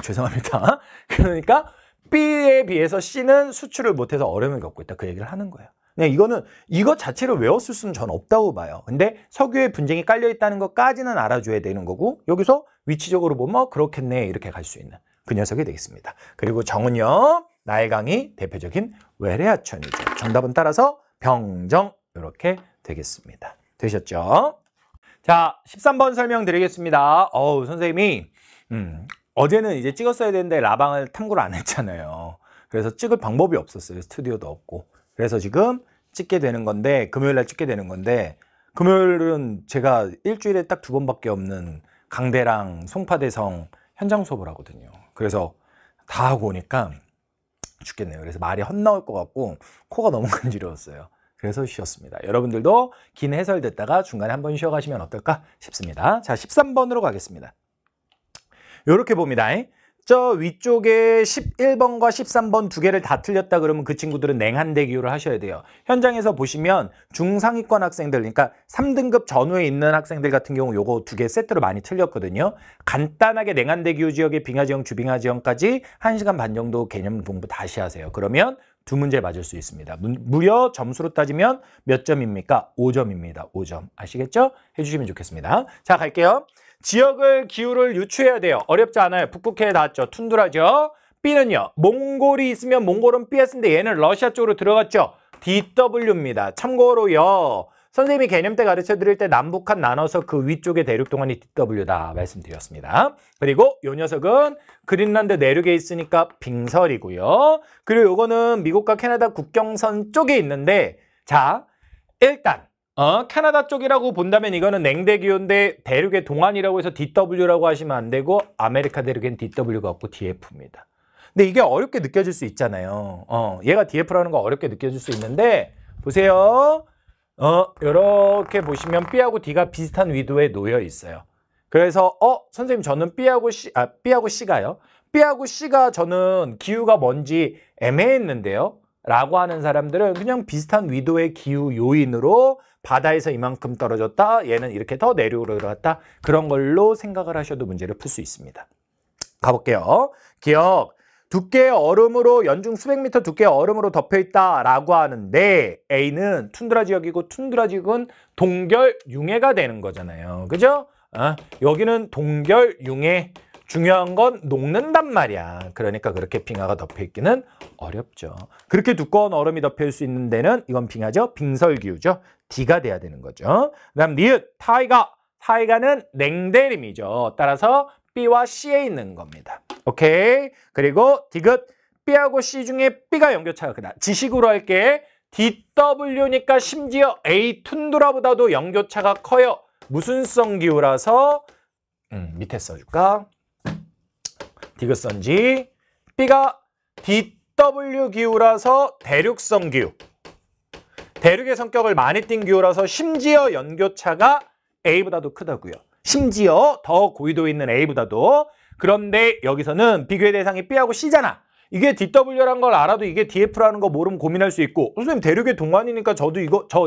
죄송합니다. 그러니까 B에 비해서 C는 수출을 못해서 어려움을 겪고 있다. 그 얘기를 하는 거예요. 네, 이거 자체를 외웠을 수는 전 없다고 봐요. 근데 석유의 분쟁이 깔려 있다는 것까지는 알아줘야 되는 거고 여기서 위치적으로 보면 그렇겠네 이렇게 갈 수 있는 그 녀석이 되겠습니다. 그리고 정은요. 나일강이 대표적인 외래하천이죠. 정답은 따라서 병정 이렇게 되겠습니다. 되셨죠? 자, 13번 설명드리겠습니다. 선생님이 어제는 이제 찍었어야 되는데 라방을 탐구를 안 했잖아요. 그래서 찍을 방법이 없었어요. 스튜디오도 없고. 그래서 지금 찍게 되는 건데, 금요일날 찍게 되는 건데, 금요일은 제가 일주일에 딱 2번밖에 없는 강대랑 송파대성 현장 수업을 하거든요. 그래서 다 하고 오니까 죽겠네요. 그래서 말이 헛나올 것 같고 코가 너무 간지러웠어요. 그래서 쉬었습니다. 여러분들도 긴 해설 듣다가 중간에 한번 쉬어가시면 어떨까 싶습니다. 자, 13번으로 가겠습니다. 이렇게 봅니다. 저 위쪽에 11번과 13번 두 개를 다 틀렸다 그러면 그 친구들은 냉한대 기호를 하셔야 돼요. 현장에서 보시면 중상위권 학생들, 그러니까 3등급 전후에 있는 학생들 같은 경우 요거 두 개 세트로 많이 틀렸거든요. 간단하게 냉한대 기호 지역의 빙하 지형, 주빙하 지형까지 1시간 반 정도 개념 공부 다시 하세요. 그러면 두 문제 맞을 수 있습니다. 무려 점수로 따지면 몇 점입니까? 5점입니다. 5점. 아시겠죠? 해주시면 좋겠습니다. 자, 갈게요. 지역을 기후를 유추해야 돼요. 어렵지 않아요. 북극해에 닿았죠. 툰드라죠. B는요. 몽골이 있으면 몽골은 B였는데 얘는 러시아 쪽으로 들어갔죠. DW입니다. 참고로요. 선생님이 개념 때 가르쳐 드릴 때 남북한 나눠서 그 위쪽의 대륙 동안이 DW다 말씀드렸습니다. 그리고 요 녀석은 그린란드 내륙에 있으니까 빙설이고요. 그리고 요거는 미국과 캐나다 국경선 쪽에 있는데 자, 일단 캐나다 쪽이라고 본다면 이거는 냉대기온데 대륙의 동안이라고 해서 DW라고 하시면 안 되고 아메리카 대륙엔 DW가 없고 DF입니다. 근데 이게 어렵게 느껴질 수 있잖아요. 얘가 DF라는 거 어렵게 느껴질 수 있는데 보세요. 이렇게 보시면 B하고 D가 비슷한 위도에 놓여 있어요. 그래서 선생님 저는 B하고 C가요. B하고 C가 저는 기후가 뭔지 애매했는데요. 라고 하는 사람들은 그냥 비슷한 위도의 기후 요인으로 바다에서 이만큼 떨어졌다. 얘는 이렇게 더 내륙으로 들어갔다. 그런 걸로 생각을 하셔도 문제를 풀 수 있습니다. 가볼게요. 기억. 두께의 얼음으로 연중 수백 미터 두께의 얼음으로 덮여있다라고 하는데 A는 툰드라 지역이고 툰드라 지역은 동결융해가 되는 거잖아요. 그죠? 여기는 동결융해. 중요한 건 녹는단 말이야. 그러니까 그렇게 빙하가 덮여있기는 어렵죠. 그렇게 두꺼운 얼음이 덮여있을 수 있는 데는 이건 빙하죠. 빙설기후죠. D가 돼야 되는 거죠. 그 다음 니읒, 타이가는 냉대림이죠. 따라서 B와 C에 있는 겁니다. 오케이. 그리고 디귿, B하고 C 중에 B가 연교차가 크다. 지식으로 할게. DW니까 심지어 A 툰드라보다도 연교차가 커요. 무슨 성 기후라서 밑에 써줄까? 디귿선지. B가 DW 기후라서 대륙성 기후. 대륙의 성격을 많이 띈 기후라서 심지어 연교차가 A보다도 크다고요. 심지어 더 고위도에 있는 A보다도. 그런데 여기서는 비교의 대상이 B하고 C잖아. 이게 DW라는 걸 알아도 이게 DF라는 거 모르면 고민할 수 있고 선생님 대륙의 동안이니까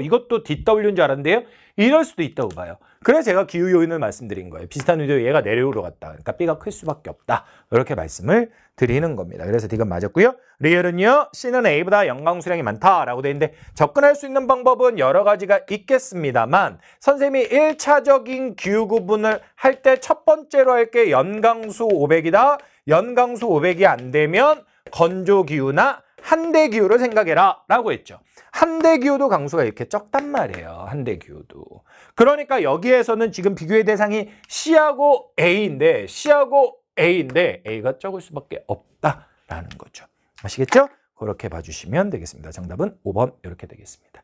이것도 DW인 줄 알았는데요. 이럴 수도 있다고 봐요. 그래서 제가 기후 요인을 말씀드린 거예요. 비슷한 위도에 얘가 내륙으로 갔다. 그러니까 B가 클 수밖에 없다. 이렇게 말씀을 드리는 겁니다. 그래서 디귿 맞았고요. 리얼은요. C는 A보다 연강수량이 많다라고 돼 있는데 접근할 수 있는 방법은 여러 가지가 있겠습니다만 선생님이 1차적인 기후 구분을 할 때 첫 번째로 할 게 연강수 500이다. 연강수 500이 안 되면 건조기후나 한대기후를 생각해라 라고 했죠. 한대기후도 강수가 이렇게 적단 말이에요. 한대기후도. 그러니까 여기에서는 지금 비교의 대상이 C하고 A인데 A가 적을 수밖에 없다라는 거죠. 아시겠죠? 그렇게 봐주시면 되겠습니다. 정답은 5번 이렇게 되겠습니다.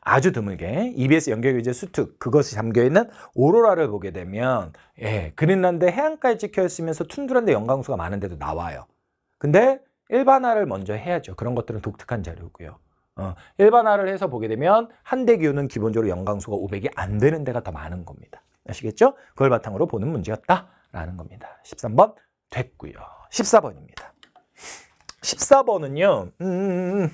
아주 드물게 EBS 연결교재 수특 그것이 잠겨있는 오로라를 보게 되면 그린란드 해안가에 찍혀있으면서 툰드라인데 연강수가 많은데도 나와요. 근데 일반화를 먼저 해야죠. 그런 것들은 독특한 자료고요. 일반화를 해서 보게 되면 한대기후는 기본적으로 연강수가 500이 안 되는 데가 더 많은 겁니다. 아시겠죠? 그걸 바탕으로 보는 문제였다라는 겁니다. 13번 됐고요. 14번입니다. 14번은요.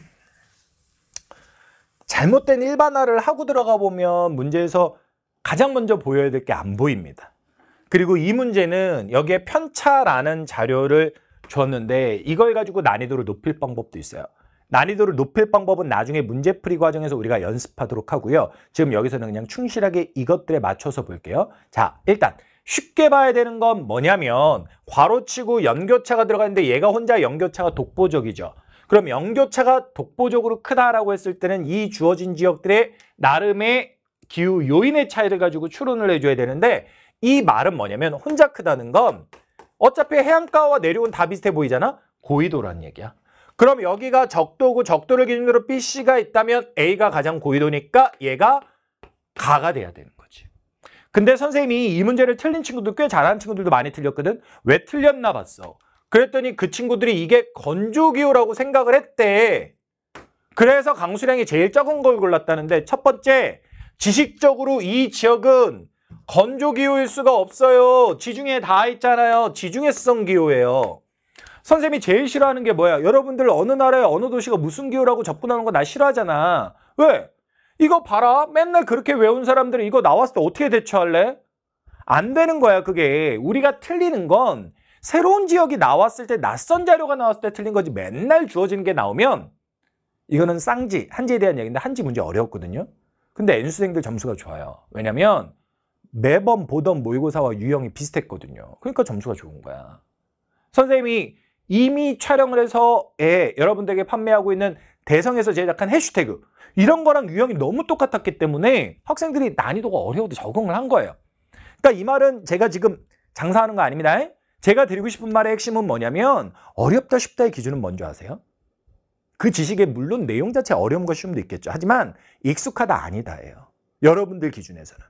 잘못된 일반화를 하고 들어가 보면 문제에서 가장 먼저 보여야 될 게 안 보입니다. 그리고 이 문제는 여기에 편차라는 자료를 줬는데 이걸 가지고 난이도를 높일 방법도 있어요. 난이도를 높일 방법은 나중에 문제풀이 과정에서 우리가 연습하도록 하고요. 지금 여기서는 그냥 충실하게 이것들에 맞춰서 볼게요. 자, 일단 쉽게 봐야 되는 건 뭐냐면 괄호치고 연교차가 들어가는데 얘가 혼자 연교차가 독보적이죠. 그럼 연교차가 독보적으로 크다라고 했을 때는 이 주어진 지역들의 나름의 기후 요인의 차이를 가지고 추론을 해줘야 되는데 이 말은 뭐냐면 혼자 크다는 건 어차피 해안가와 내륙은 다 비슷해 보이잖아? 고위도라는 얘기야. 그럼 여기가 적도고 적도를 기준으로 BC가 있다면 A가 가장 고緯도니까 얘가 가가 돼야 되는 거지. 근데 선생님이 이 문제를 틀린 친구들 꽤 잘하는 친구들도 많이 틀렸거든. 왜 틀렸나 봤어. 그랬더니 그 친구들이 이게 건조기호라고 생각을 했대. 그래서 강수량이 제일 적은 걸 골랐다는데 첫 번째, 지식적으로 이 지역은 건조기호일 수가 없어요. 지중해 다 있잖아요. 지중해성 기호예요. 선생님이 제일 싫어하는 게 뭐야? 여러분들 어느 나라에 어느 도시가 무슨 기호라고 접근하는 거 나 싫어하잖아. 왜? 이거 봐라. 맨날 그렇게 외운 사람들은 이거 나왔을 때 어떻게 대처할래? 안 되는 거야, 그게. 우리가 틀리는 건 새로운 지역이 나왔을 때, 낯선 자료가 나왔을 때 틀린 거지. 맨날 주어지는 게 나오면 이거는 쌍지, 한지에 대한 얘기인데 한지 문제 어렵거든요. 근데 N수생들 점수가 좋아요. 왜냐면 매번 보던 모의고사와 유형이 비슷했거든요. 그러니까 점수가 좋은 거야. 선생님이 이미 촬영을 해서 여러분들에게 판매하고 있는 대성에서 제작한 해시태그 이런 거랑 유형이 너무 똑같았기 때문에 학생들이 난이도가 어려워도 적응을 한 거예요. 그러니까 이 말은 제가 지금 장사하는 거 아닙니다. 제가 드리고 싶은 말의 핵심은 뭐냐면 어렵다 쉽다의 기준은 뭔지 아세요? 그 지식에 물론 내용 자체 어려움과 쉬움도 있겠죠. 하지만 익숙하다 아니다예요. 여러분들 기준에서는.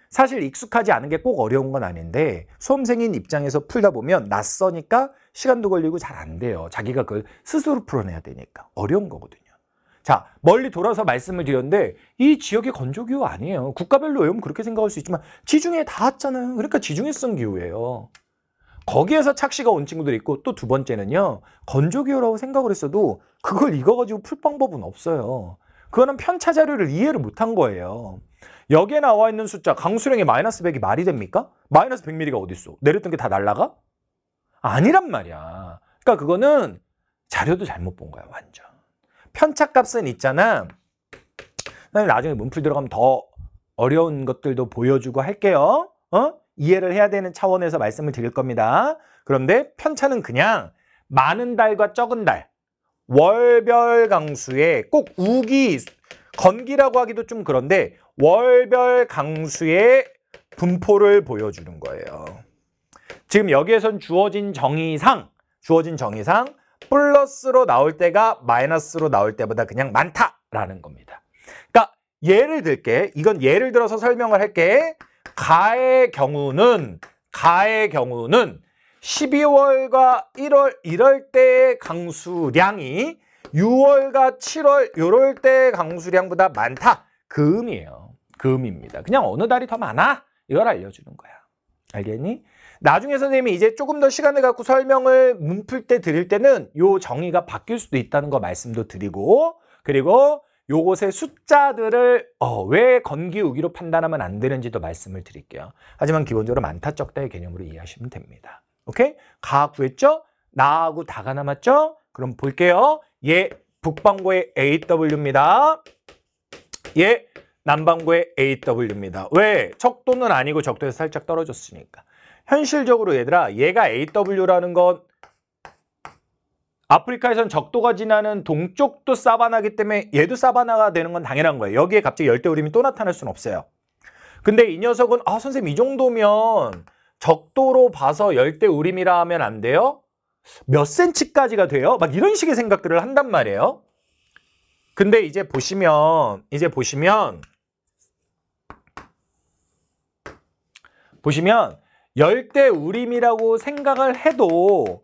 사실 익숙하지 않은 게 꼭 어려운 건 아닌데 수험생인 입장에서 풀다 보면 낯서니까 시간도 걸리고 잘 안 돼요. 자기가 그걸 스스로 풀어내야 되니까. 어려운 거거든요. 자, 멀리 돌아서 말씀을 드렸는데 이 지역이 건조기후 아니에요. 국가별로 외우면 그렇게 생각할 수 있지만 지중해 다 왔잖아요. 그러니까 지중해성 기후예요. 거기에서 착시가 온 친구들이 있고 또 두 번째는요. 건조기후라고 생각을 했어도 그걸 이거 가지고 풀 방법은 없어요. 그거는 편차 자료를 이해를 못한 거예요. 여기에 나와 있는 숫자 강수량이 마이너스 100이 말이 됩니까? 마이너스 100mm가 어딨어? 내렸던 게 다 날라가? 아니란 말이야. 그러니까 그거는 자료도 잘못 본 거야. 완전. 편차값은 있잖아. 나중에 문풀 들어가면 더 어려운 것들도 보여주고 할게요. 이해를 해야 되는 차원에서 말씀을 드릴 겁니다. 그런데 편차는 그냥 많은 달과 적은 달, 월별 강수의 꼭 우기, 건기라고 하기도 좀 그런데 월별 강수의 분포를 보여주는 거예요. 지금 여기에선 주어진 정의상 플러스로 나올 때가 마이너스로 나올 때보다 그냥 많다라는 겁니다. 그러니까 예를 들게. 이건 예를 들어서 설명을 할게. 가의 경우는 12월과 1월 이럴 때의 강수량이 6월과 7월 이럴 때의 강수량보다 많다. 그 의미예요. 그 의미입니다. 그냥 어느 달이 더 많아? 이걸 알려주는 거야. 알겠니? 나중에 선생님이 이제 조금 더 시간을 갖고 설명을 문풀 때 드릴 때는 요 정의가 바뀔 수도 있다는 거 말씀도 드리고, 그리고 요것의 숫자들을 왜 건기 우기로 판단하면 안 되는지도 말씀을 드릴게요. 하지만 기본적으로 많다 적다의 개념으로 이해하시면 됩니다. 오케이? 가 구했죠? 나하고 다가 남았죠? 그럼 볼게요. 얘 북반구의 AW입니다. 얘 남반구의 AW입니다. 왜? 척도는 아니고 적도에서 살짝 떨어졌으니까. 현실적으로 얘들아, 얘가 AW라는 건 아프리카에선 적도가 지나는 동쪽도 사바나기 때문에 얘도 사바나가 되는 건 당연한 거예요. 여기에 갑자기 열대우림이 또 나타날 수는 없어요. 근데 이 녀석은 선생님 이 정도면 적도로 봐서 열대우림이라 하면 안 돼요? 몇 센치까지가 돼요? 막 이런 식의 생각들을 한단 말이에요. 근데 이제 보시면 열대우림이라고 생각을 해도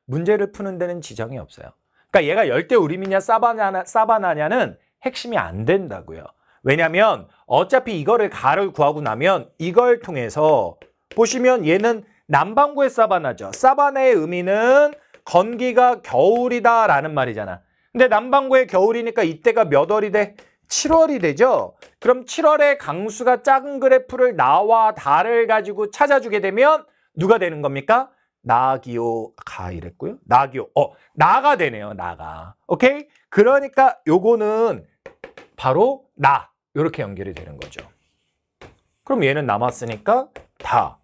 문제를 푸는 데는 지정이 없어요. 그러니까 얘가 열대우림이냐 사바나냐는 핵심이 안 된다고요. 왜냐하면 어차피 이거를 가를 구하고 나면 이걸 통해서 보시면 얘는 남반구의 사바나죠. 사바나의 의미는 건기가 겨울이다라는 말이잖아. 근데 남반구의 겨울이니까 이때가 몇 월이 돼? 7월이 되죠. 그럼 7월에 강수가 작은 그래프를 나와 달을 가지고 찾아주게 되면 누가 되는 겁니까? 나기요 가 이랬고요. 나기요 나가 되네요. 나가. 오케이? 그러니까 요거는 바로 나 이렇게 연결이 되는 거죠. 그럼 얘는 남았으니까 다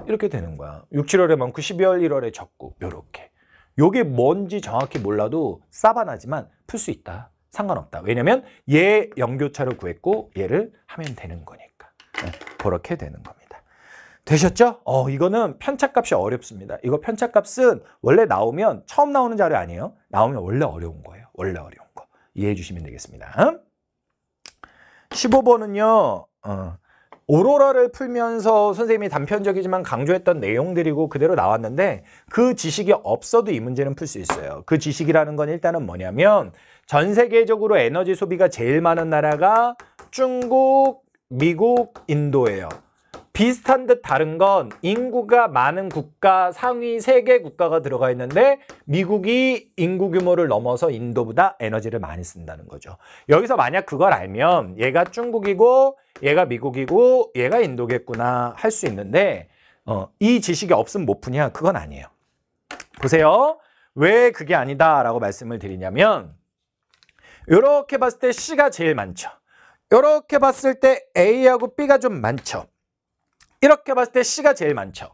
이렇게 되는 거야. 6, 7월에 많고 12월, 1월에 적고 요렇게. 요게 뭔지 정확히 몰라도 사바나지만 풀 수 있다. 상관없다. 왜냐면 얘 연교차를 구했고 얘를 하면 되는 거니까. 그렇게 되는 겁니다. 되셨죠? 이거는 편차값이 어렵습니다. 이거 편차값은 원래 나오면 처음 나오는 자료 아니에요. 나오면 원래 어려운 거예요. 원래 어려운 거. 이해해 주시면 되겠습니다. 15번은요. 오로라를 풀면서 선생님이 단편적이지만 강조했던 내용들이고 그대로 나왔는데 그 지식이 없어도 이 문제는 풀 수 있어요. 그 지식이라는 건 일단은 뭐냐면 전 세계적으로 에너지 소비가 제일 많은 나라가 중국, 미국, 인도예요. 비슷한 듯 다른 건 인구가 많은 국가 상위 3개 국가가 들어가 있는데 미국이 인구 규모를 넘어서 인도보다 에너지를 많이 쓴다는 거죠. 여기서 만약 그걸 알면 얘가 중국이고 얘가 미국이고 얘가 인도겠구나 할 수 있는데 이 지식이 없으면 못 푸냐? 그건 아니에요. 보세요. 왜 그게 아니다라고 말씀을 드리냐면 이렇게 봤을 때 C가 제일 많죠. 이렇게 봤을 때 A하고 B가 좀 많죠. 이렇게 봤을 때 C가 제일 많죠.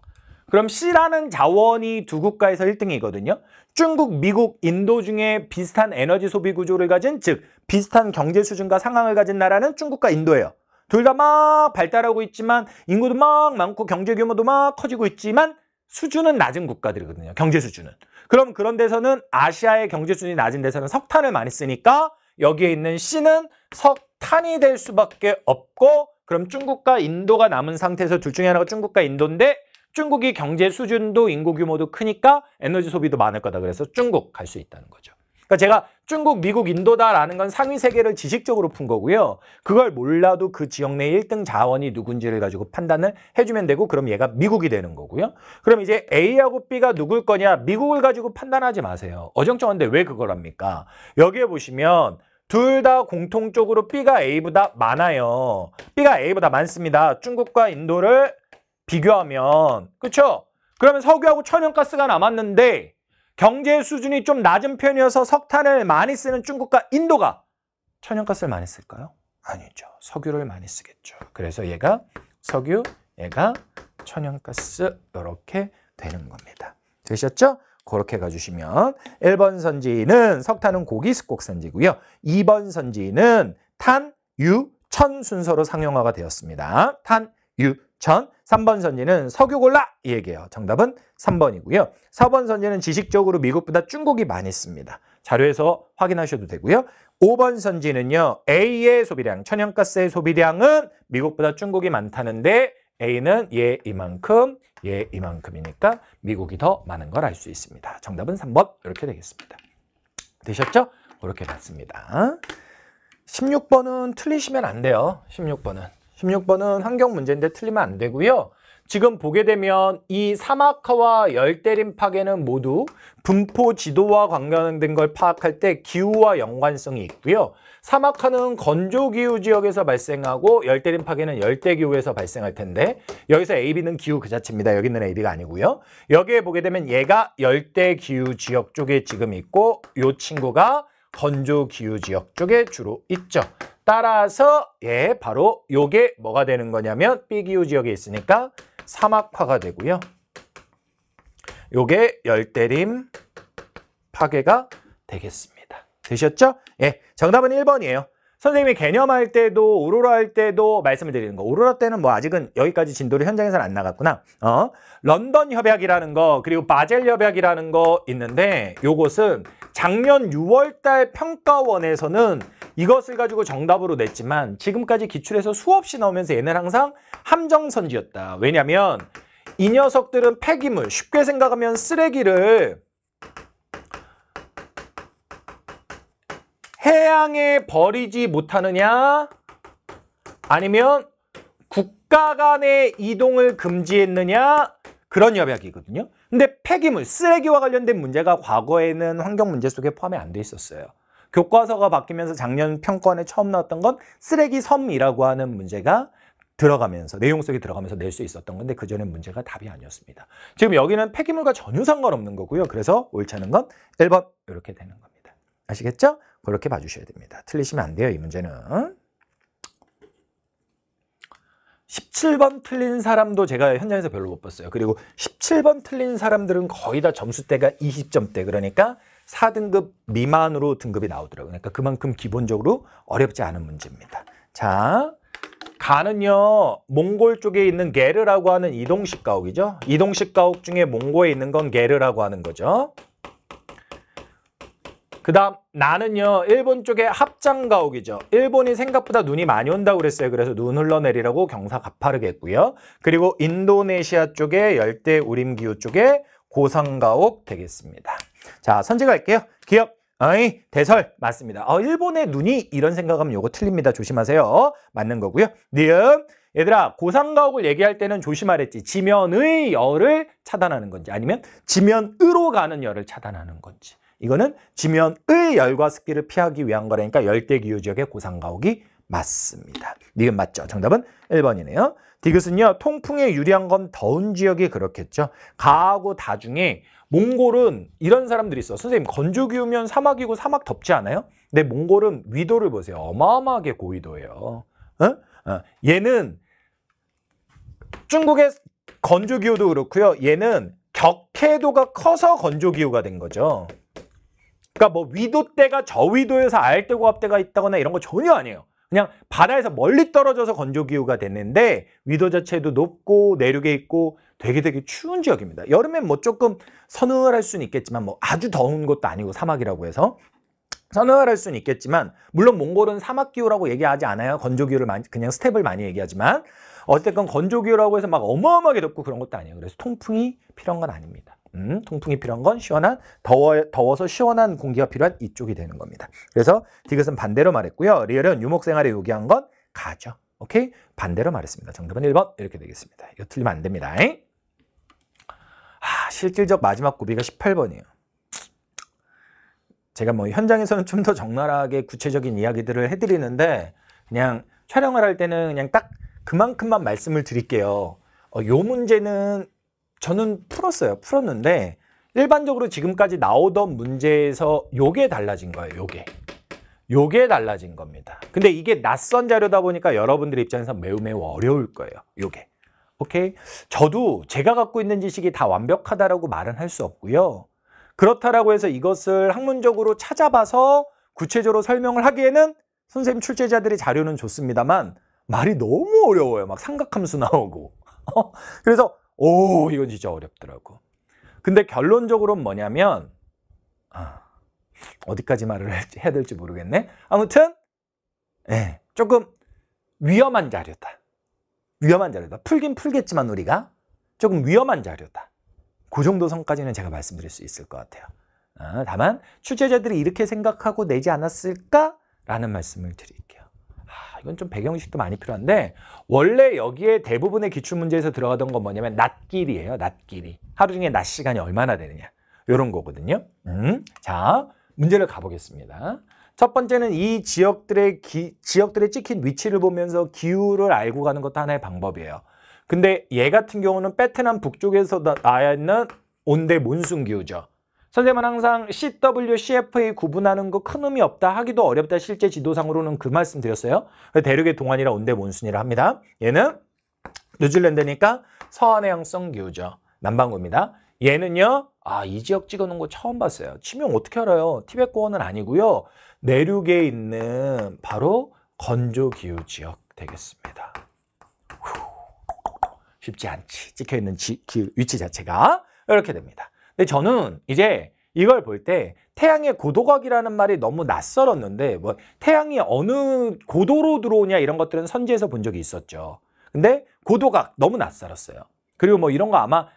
그럼 C라는 자원이 두 국가에서 1등이거든요. 중국, 미국, 인도 중에 비슷한 에너지 소비 구조를 가진, 즉 비슷한 경제 수준과 상황을 가진 나라는 중국과 인도예요. 둘 다 막 발달하고 있지만 인구도 막 많고 경제 규모도 막 커지고 있지만 수준은 낮은 국가들이거든요. 경제 수준은. 그럼 그런 데서는 아시아의 경제 수준이 낮은 데서는 석탄을 많이 쓰니까 여기에 있는 C는 석탄이 될 수밖에 없고 그럼 중국과 인도가 남은 상태에서 둘 중에 하나가 중국과 인도인데 중국이 경제 수준도 인구 규모도 크니까 에너지 소비도 많을 거다. 그래서 중국 갈 수 있다는 거죠. 그러니까 제가 중국, 미국, 인도다라는 건 상위 3개를 지식적으로 푼 거고요. 그걸 몰라도 그 지역 내 1등 자원이 누군지를 가지고 판단을 해주면 되고 그럼 얘가 미국이 되는 거고요. 그럼 이제 A하고 B가 누굴 거냐? 미국을 가지고 판단하지 마세요. 어정쩡한데 왜 그걸 합니까? 여기에 보시면 둘 다 공통적으로 B가 A보다 많아요. B가 A보다 많습니다. 중국과 인도를 비교하면. 그렇죠? 그러면 석유하고 천연가스가 남았는데 경제 수준이 좀 낮은 편이어서 석탄을 많이 쓰는 중국과 인도가 천연가스를 많이 쓸까요? 아니죠. 석유를 많이 쓰겠죠. 그래서 얘가 석유, 얘가 천연가스 이렇게 되는 겁니다. 되셨죠? 그렇게 가주시면 1번 선지는 석탄은 고기 습곡산지고요. 2번 선지는 탄, 유, 천 순서로 상용화가 되었습니다. 탄, 유, 천. 3번 선지는 석유 골라 이 얘기예요. 정답은 3번이고요. 4번 선지는 지식적으로 미국보다 중국이 많이 씁니다. 자료에서 확인하셔도 되고요. 5번 선지는요. A의 소비량, 천연가스의 소비량은 미국보다 중국이 많다는데 A는 얘 이만큼, 얘 이만큼이니까 미국이 더 많은 걸 알 수 있습니다. 정답은 3번 이렇게 되겠습니다. 되셨죠? 그렇게 봤습니다. 16번은 틀리시면 안 돼요. 16번은 환경 문제인데 틀리면 안 되고요. 지금 보게 되면 이 사막화와 열대림 파괴는 모두 분포 지도와 관련된 걸 파악할 때 기후와 연관성이 있고요. 사막화는 건조기후 지역에서 발생하고 열대림 파괴는 열대기후에서 발생할 텐데 여기서 A, B는 기후 그 자체입니다. 여기 있는 A, B가 아니고요. 여기에 보게 되면 얘가 열대기후 지역 쪽에 지금 있고 이 친구가 건조기후 지역 쪽에 주로 있죠. 따라서 바로 요게 뭐가 되는 거냐면 B기후 지역에 있으니까 사막화가 되고요. 요게 열대림 파괴가 되겠습니다. 되셨죠? 정답은 1번이에요. 선생님이 개념할 때도 오로라 할 때도 말씀을 드리는 거. 오로라 때는 뭐 아직은 여기까지 진도를 현장에서는 안 나갔구나. 런던 협약이라는 거 그리고 바젤 협약이라는 거 있는데 요것은 작년 6월달 평가원에서는 이것을 가지고 정답으로 냈지만 지금까지 기출에서 수없이 나오면서 얘는 항상 함정선지였다. 왜냐면 이 녀석들은 폐기물, 쉽게 생각하면 쓰레기를 해양에 버리지 못하느냐 아니면 국가 간의 이동을 금지했느냐 그런 협약이거든요. 근데 폐기물, 쓰레기와 관련된 문제가 과거에는 환경 문제 속에 포함이 안 돼 있었어요. 교과서가 바뀌면서 작년 평가원에 처음 나왔던 건 쓰레기 섬이라고 하는 문제가 들어가면서 내용 속에 들어가면서 낼 수 있었던 건데 그전엔 문제가 답이 아니었습니다. 지금 여기는 폐기물과 전혀 상관없는 거고요. 그래서 옳지 않은 건 1번 이렇게 되는 겁니다. 아시겠죠? 그렇게 봐주셔야 됩니다. 틀리시면 안 돼요. 이 문제는. 17번 틀린 사람도 제가 현장에서 별로 못 봤어요. 그리고 17번 틀린 사람들은 거의 다 점수대가 20점대 그러니까 4등급 미만으로 등급이 나오더라고요. 그러니까 그만큼 기본적으로 어렵지 않은 문제입니다. 자, 가는요, 몽골 쪽에 있는 게르라고 하는 이동식 가옥이죠. 이동식 가옥 중에 몽고에 있는 건 게르라고 하는 거죠. 그 다음 나는요, 일본 쪽에 합장 가옥이죠. 일본이 생각보다 눈이 많이 온다고 그랬어요. 그래서 눈 흘러내리라고 경사 가파르게 했고요. 그리고 인도네시아 쪽에 열대 우림 기후 쪽에 고산 가옥 되겠습니다. 자, 선지 갈게요. 기억. 어이, 대설 맞습니다. 일본의 눈이 이런 생각하면 요거 틀립니다. 조심하세요. 맞는 거고요. 니은 얘들아, 고산가옥을 얘기할 때는 조심하랬지. 지면의 열을 차단하는 건지 아니면 지면으로 가는 열을 차단하는 건지. 이거는 지면의 열과 습기를 피하기 위한 거라니까 열대기후 지역의 고산가옥이 맞습니다. 니은 맞죠? 정답은 1번이네요. 디귿은요, 통풍에 유리한 건 더운 지역이 그렇겠죠. 가하고 다 중에 몽골은 이런 사람들이 있어. 선생님, 건조기후면 사막이고 사막 덥지 않아요? 근데 몽골은 위도를 보세요. 어마어마하게 고위도예요. 얘는 중국의 건조기후도 그렇고요. 얘는 격해도가 커서 건조기후가 된 거죠. 그러니까 뭐 위도대가 저위도에서 아열대고압대가 있다거나 이런 거 전혀 아니에요. 그냥 바다에서 멀리 떨어져서 건조기후가 됐는데 위도 자체도 높고 내륙에 있고 되게 추운 지역입니다. 여름엔 뭐 조금 서늘할 수는 있겠지만 뭐 아주 더운 것도 아니고 사막이라고 해서 서늘할 수는 있겠지만 물론 몽골은 사막기후라고 얘기하지 않아요. 건조기후를 그냥 스텝을 많이 얘기하지만 어쨌든 건조기후라고 해서 막 어마어마하게 덥고 그런 것도 아니에요. 그래서 통풍이 필요한 건 아닙니다. 통풍이 필요한 건 시원한 더워서 시원한 공기가 필요한 이쪽이 되는 겁니다. 그래서 디귿은 반대로 말했고요. 리얼은 유목생활에 요기한 건 가죠. 오케이? 반대로 말했습니다. 정답은 1번 이렇게 되겠습니다. 이거 틀리면 안 됩니다. 실질적 마지막 고비가 18번이에요. 제가 뭐 현장에서는 좀 더 적나라하게 구체적인 이야기들을 해드리는데 그냥 촬영을 할 때는 그냥 딱 그만큼만 말씀을 드릴게요. 요 문제는 저는 풀었는데 일반적으로 지금까지 나오던 문제에서 요게 달라진 거예요. 요게 달라진 겁니다. 근데 이게 낯선 자료다 보니까 여러분들 입장에서 매우 어려울 거예요. 요게. 오케이? 저도 제가 갖고 있는 지식이 다 완벽하다라고 말은 할 수 없고요. 그렇다라고 해서 이것을 학문적으로 찾아봐서 구체적으로 설명을 하기에는 선생님 출제자들의 자료는 좋습니다만 말이 너무 어려워요. 막 삼각함수 나오고. 그래서 이건 진짜 어렵더라고. 근데 결론적으로는 뭐냐면 어디까지 말을 해야 될지 모르겠네. 아무튼 조금 위험한 자료다. 풀긴 풀겠지만 우리가 조금 위험한 자료다. 그 정도 선까지는 제가 말씀드릴 수 있을 것 같아요. 다만 출제자들이 이렇게 생각하고 내지 않았을까라는 말씀을 드릴게요. 이건 좀 배경의식도 많이 필요한데 원래 여기에 대부분의 기출문제에서 들어가던 건 뭐냐면 낮길이에요. 낮길이. 하루 중에 낮 시간이 얼마나 되느냐. 이런 거거든요. 자, 문제를 가보겠습니다. 첫 번째는 이 지역들에 찍힌 위치를 보면서 기후를 알고 가는 것도 하나의 방법이에요. 근데 얘 같은 경우는 베트남 북쪽에서 나와 있는 온대 몬순 기후죠. 선생님은 항상 CW, CFA 구분하는 거 큰 의미 없다, 하기도 어렵다, 실제 지도상으로는 그 말씀 드렸어요. 대륙의 동안이라 온대 몬순이라 합니다. 얘는 뉴질랜드니까 서한해양성 기후죠. 남반구입니다. 얘는요, 이 지역 찍어놓은 거 처음 봤어요. 치명 어떻게 알아요? 티벳 고원은 아니고요. 내륙에 있는 바로 건조기후 지역 되겠습니다. 쉽지 않지. 찍혀있는 위치 자체가 이렇게 됩니다. 근데 저는 이제 이걸 볼 때 태양의 고도각이라는 말이 너무 낯설었는데 뭐 태양이 어느 고도로 들어오냐 이런 것들은 선지에서 본 적이 있었죠. 근데 고도각 너무 낯설었어요. 그리고 뭐 이런 거 아마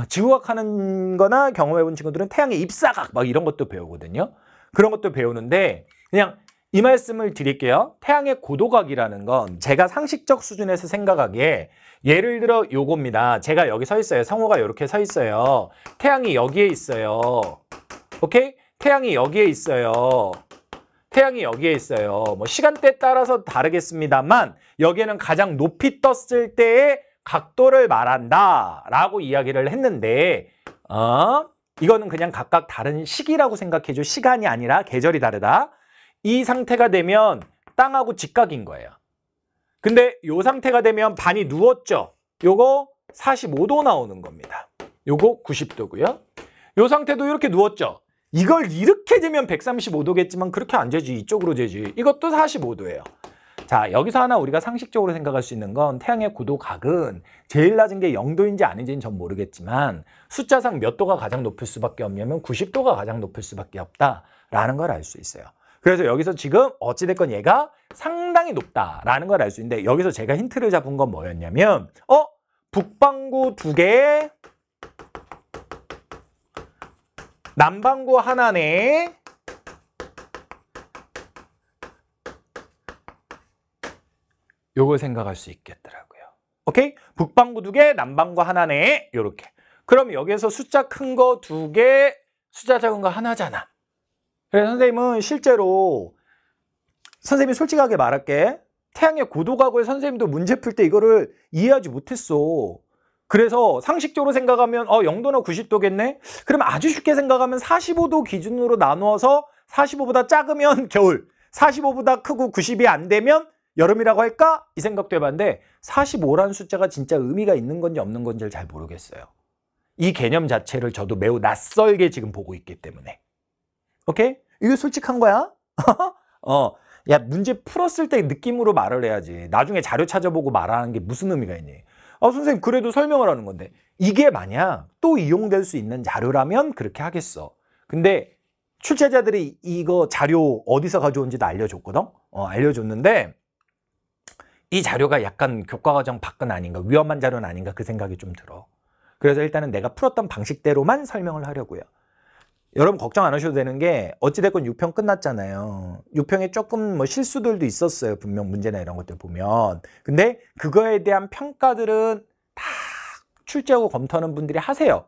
지구각 하는 거나 경험해본 친구들은 태양의 입사각 막 이런 것도 배우거든요. 그런 것도 배우는데 그냥 이 말씀을 드릴게요. 태양의 고도각이라는 건 제가 상식적 수준에서 생각하기에 예를 들어 요겁니다. 제가 여기 서 있어요. 성호가 이렇게 서 있어요. 태양이 여기에 있어요. 오케이? 태양이 여기에 있어요. 뭐 시간대에 따라서 다르겠습니다만 여기에는 가장 높이 떴을 때의 각도를 말한다 라고 이야기를 했는데 이거는 그냥 각각 다른 시기라고 생각해줘. 시간이 아니라 계절이 다르다. 이 상태가 되면 땅하고 직각인 거예요. 근데 요 상태가 되면 반이 누웠죠. 요거 45도 나오는 겁니다. 요거 90도고요. 요 상태도 이렇게 누웠죠. 이걸 이렇게 되면 135도겠지만 그렇게 안 되지. 이쪽으로 되지. 이것도 45도예요. 자, 여기서 하나 우리가 상식적으로 생각할 수 있는 건 태양의 고도각은 제일 낮은 게 0도인지 아닌지는 전 모르겠지만 숫자상 몇 도가 가장 높을 수밖에 없냐면 90도가 가장 높을 수밖에 없다라는 걸 알 수 있어요. 그래서 여기서 지금 어찌됐건 얘가 상당히 높다라는 걸 알 수 있는데 여기서 제가 힌트를 잡은 건 뭐였냐면 북반구 2개, 남반구 하나네. 요걸 생각할 수 있겠더라고요. 오케이? 북반구 2개, 남반구 하나네. 요렇게. 그럼 여기에서 숫자 큰 거 2개, 숫자 작은 거 하나잖아. 그래서 선생님은 실제로 선생님이 솔직하게 말할게. 태양의 고도각을 선생님도 문제 풀 때 이거를 이해하지 못했어. 그래서 상식적으로 생각하면 0도나 90도겠네? 그럼 아주 쉽게 생각하면 45도 기준으로 나누어서 45보다 작으면 겨울, 45보다 크고 90이 안 되면 여름이라고 할까? 이 생각도 해봤는데 45라는 숫자가 진짜 의미가 있는 건지 없는 건지를 잘 모르겠어요. 이 개념 자체를 저도 매우 낯설게 지금 보고 있기 때문에. 오케이? 이거 솔직한 거야? 야, 문제 풀었을 때 느낌으로 말을 해야지. 나중에 자료 찾아보고 말하는 게 무슨 의미가 있니? 선생님 그래도 설명을 하는 건데 이게 만약 또 이용될 수 있는 자료라면 그렇게 하겠어. 근데 출제자들이 이거 자료 어디서 가져온지도 알려줬거든? 알려줬는데 이 자료가 약간 교과과정 밖은 아닌가, 위험한 자료는 아닌가 그 생각이 좀 들어. 그래서 일단은 내가 풀었던 방식대로만 설명을 하려고요. 여러분 걱정 안 하셔도 되는 게 어찌됐건 6평 끝났잖아요. 6평에 조금 뭐 실수들도 있었어요. 분명 문제나 이런 것들 보면. 근데 그거에 대한 평가들은 다 출제하고 검토하는 분들이 하세요.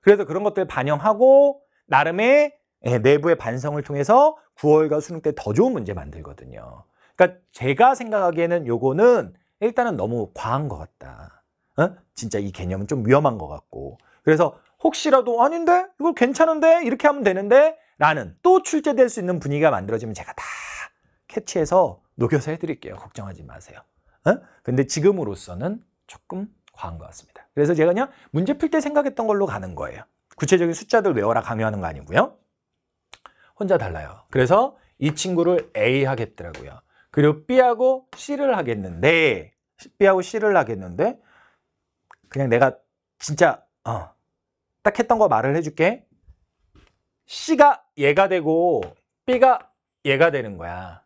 그래서 그런 것들 반영하고 나름의 내부의 반성을 통해서 9월과 수능 때 더 좋은 문제 만들거든요. 그러니까 제가 생각하기에는 요거는 일단은 너무 과한 것 같다. 진짜 이 개념은 좀 위험한 것 같고. 그래서 혹시라도 아닌데? 이거 괜찮은데? 이렇게 하면 되는데? 라는 또 출제될 수 있는 분위기가 만들어지면 제가 다 캐치해서 녹여서 해드릴게요. 걱정하지 마세요. 근데 지금으로서는 조금 과한 것 같습니다. 그래서 제가 그냥 문제 풀 때 생각했던 걸로 가는 거예요. 구체적인 숫자들 외워라 강요하는 거 아니고요. 혼자 달라요. 그래서 이 친구를 A 하겠더라고요. 그리고 B하고 C를 하겠는데 B하고 C를 하겠는데 그냥 내가 진짜 딱 했던 거 말을 해줄게. C가 얘가 되고 B가 얘가 되는 거야.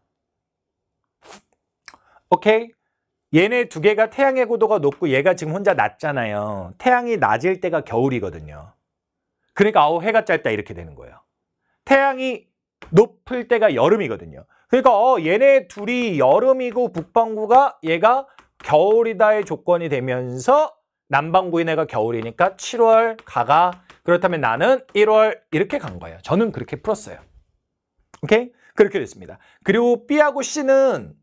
오케이? 얘네 두 개가 태양의 고도가 높고 얘가 지금 혼자 낮잖아요. 태양이 낮을 때가 겨울이거든요. 그러니까 해가 짧다 이렇게 되는 거예요. 태양이 높을 때가 여름이거든요. 그러니까 얘네 둘이 여름이고 북반구가 얘가 겨울이다의 조건이 되면서 남반구인 애가 겨울이니까 7월 가가 그렇다면 나는 1월 이렇게 간 거예요. 저는 그렇게 풀었어요. 오케이? 그렇게 됐습니다. 그리고 B하고 C는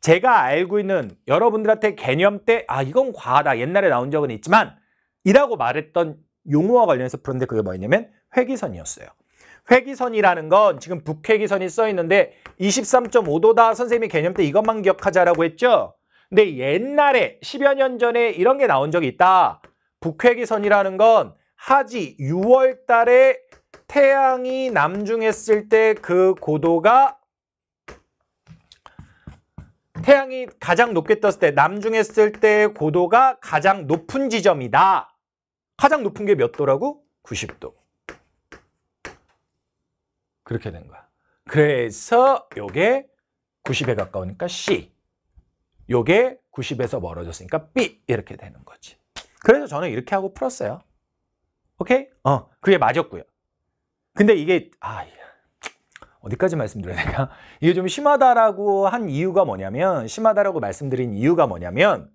제가 알고 있는 여러분들한테 개념 때 이건 과하다. 옛날에 나온 적은 있지만 이라고 말했던 용어와 관련해서 풀었는데 그게 뭐였냐면 회기선이었어요. 회기선이라는 건 지금 북회기선이 써 있는데 23.5도다. 선생님이 개념 때 이것만 기억하자라고 했죠. 근데 옛날에 10여 년 전에 이런 게 나온 적이 있다. 북회기선이라는 건 하지 6월 달에 태양이 남중했을 때 그 고도가 태양이 가장 높게 떴을 때 남중했을 때 고도가 가장 높은 지점이다. 가장 높은 게 몇 도라고? 90도. 그렇게 된 거야. 그래서 요게 90에 가까우니까 C. 요게 90에서 멀어졌으니까 B. 이렇게 되는 거지. 그래서 저는 이렇게 하고 풀었어요. 오케이? 그게 맞았고요. 근데 이게 어디까지 말씀드려야 될까? 이게 좀 심하다라고 한 이유가 뭐냐면 심하다라고 말씀드린 이유가 뭐냐면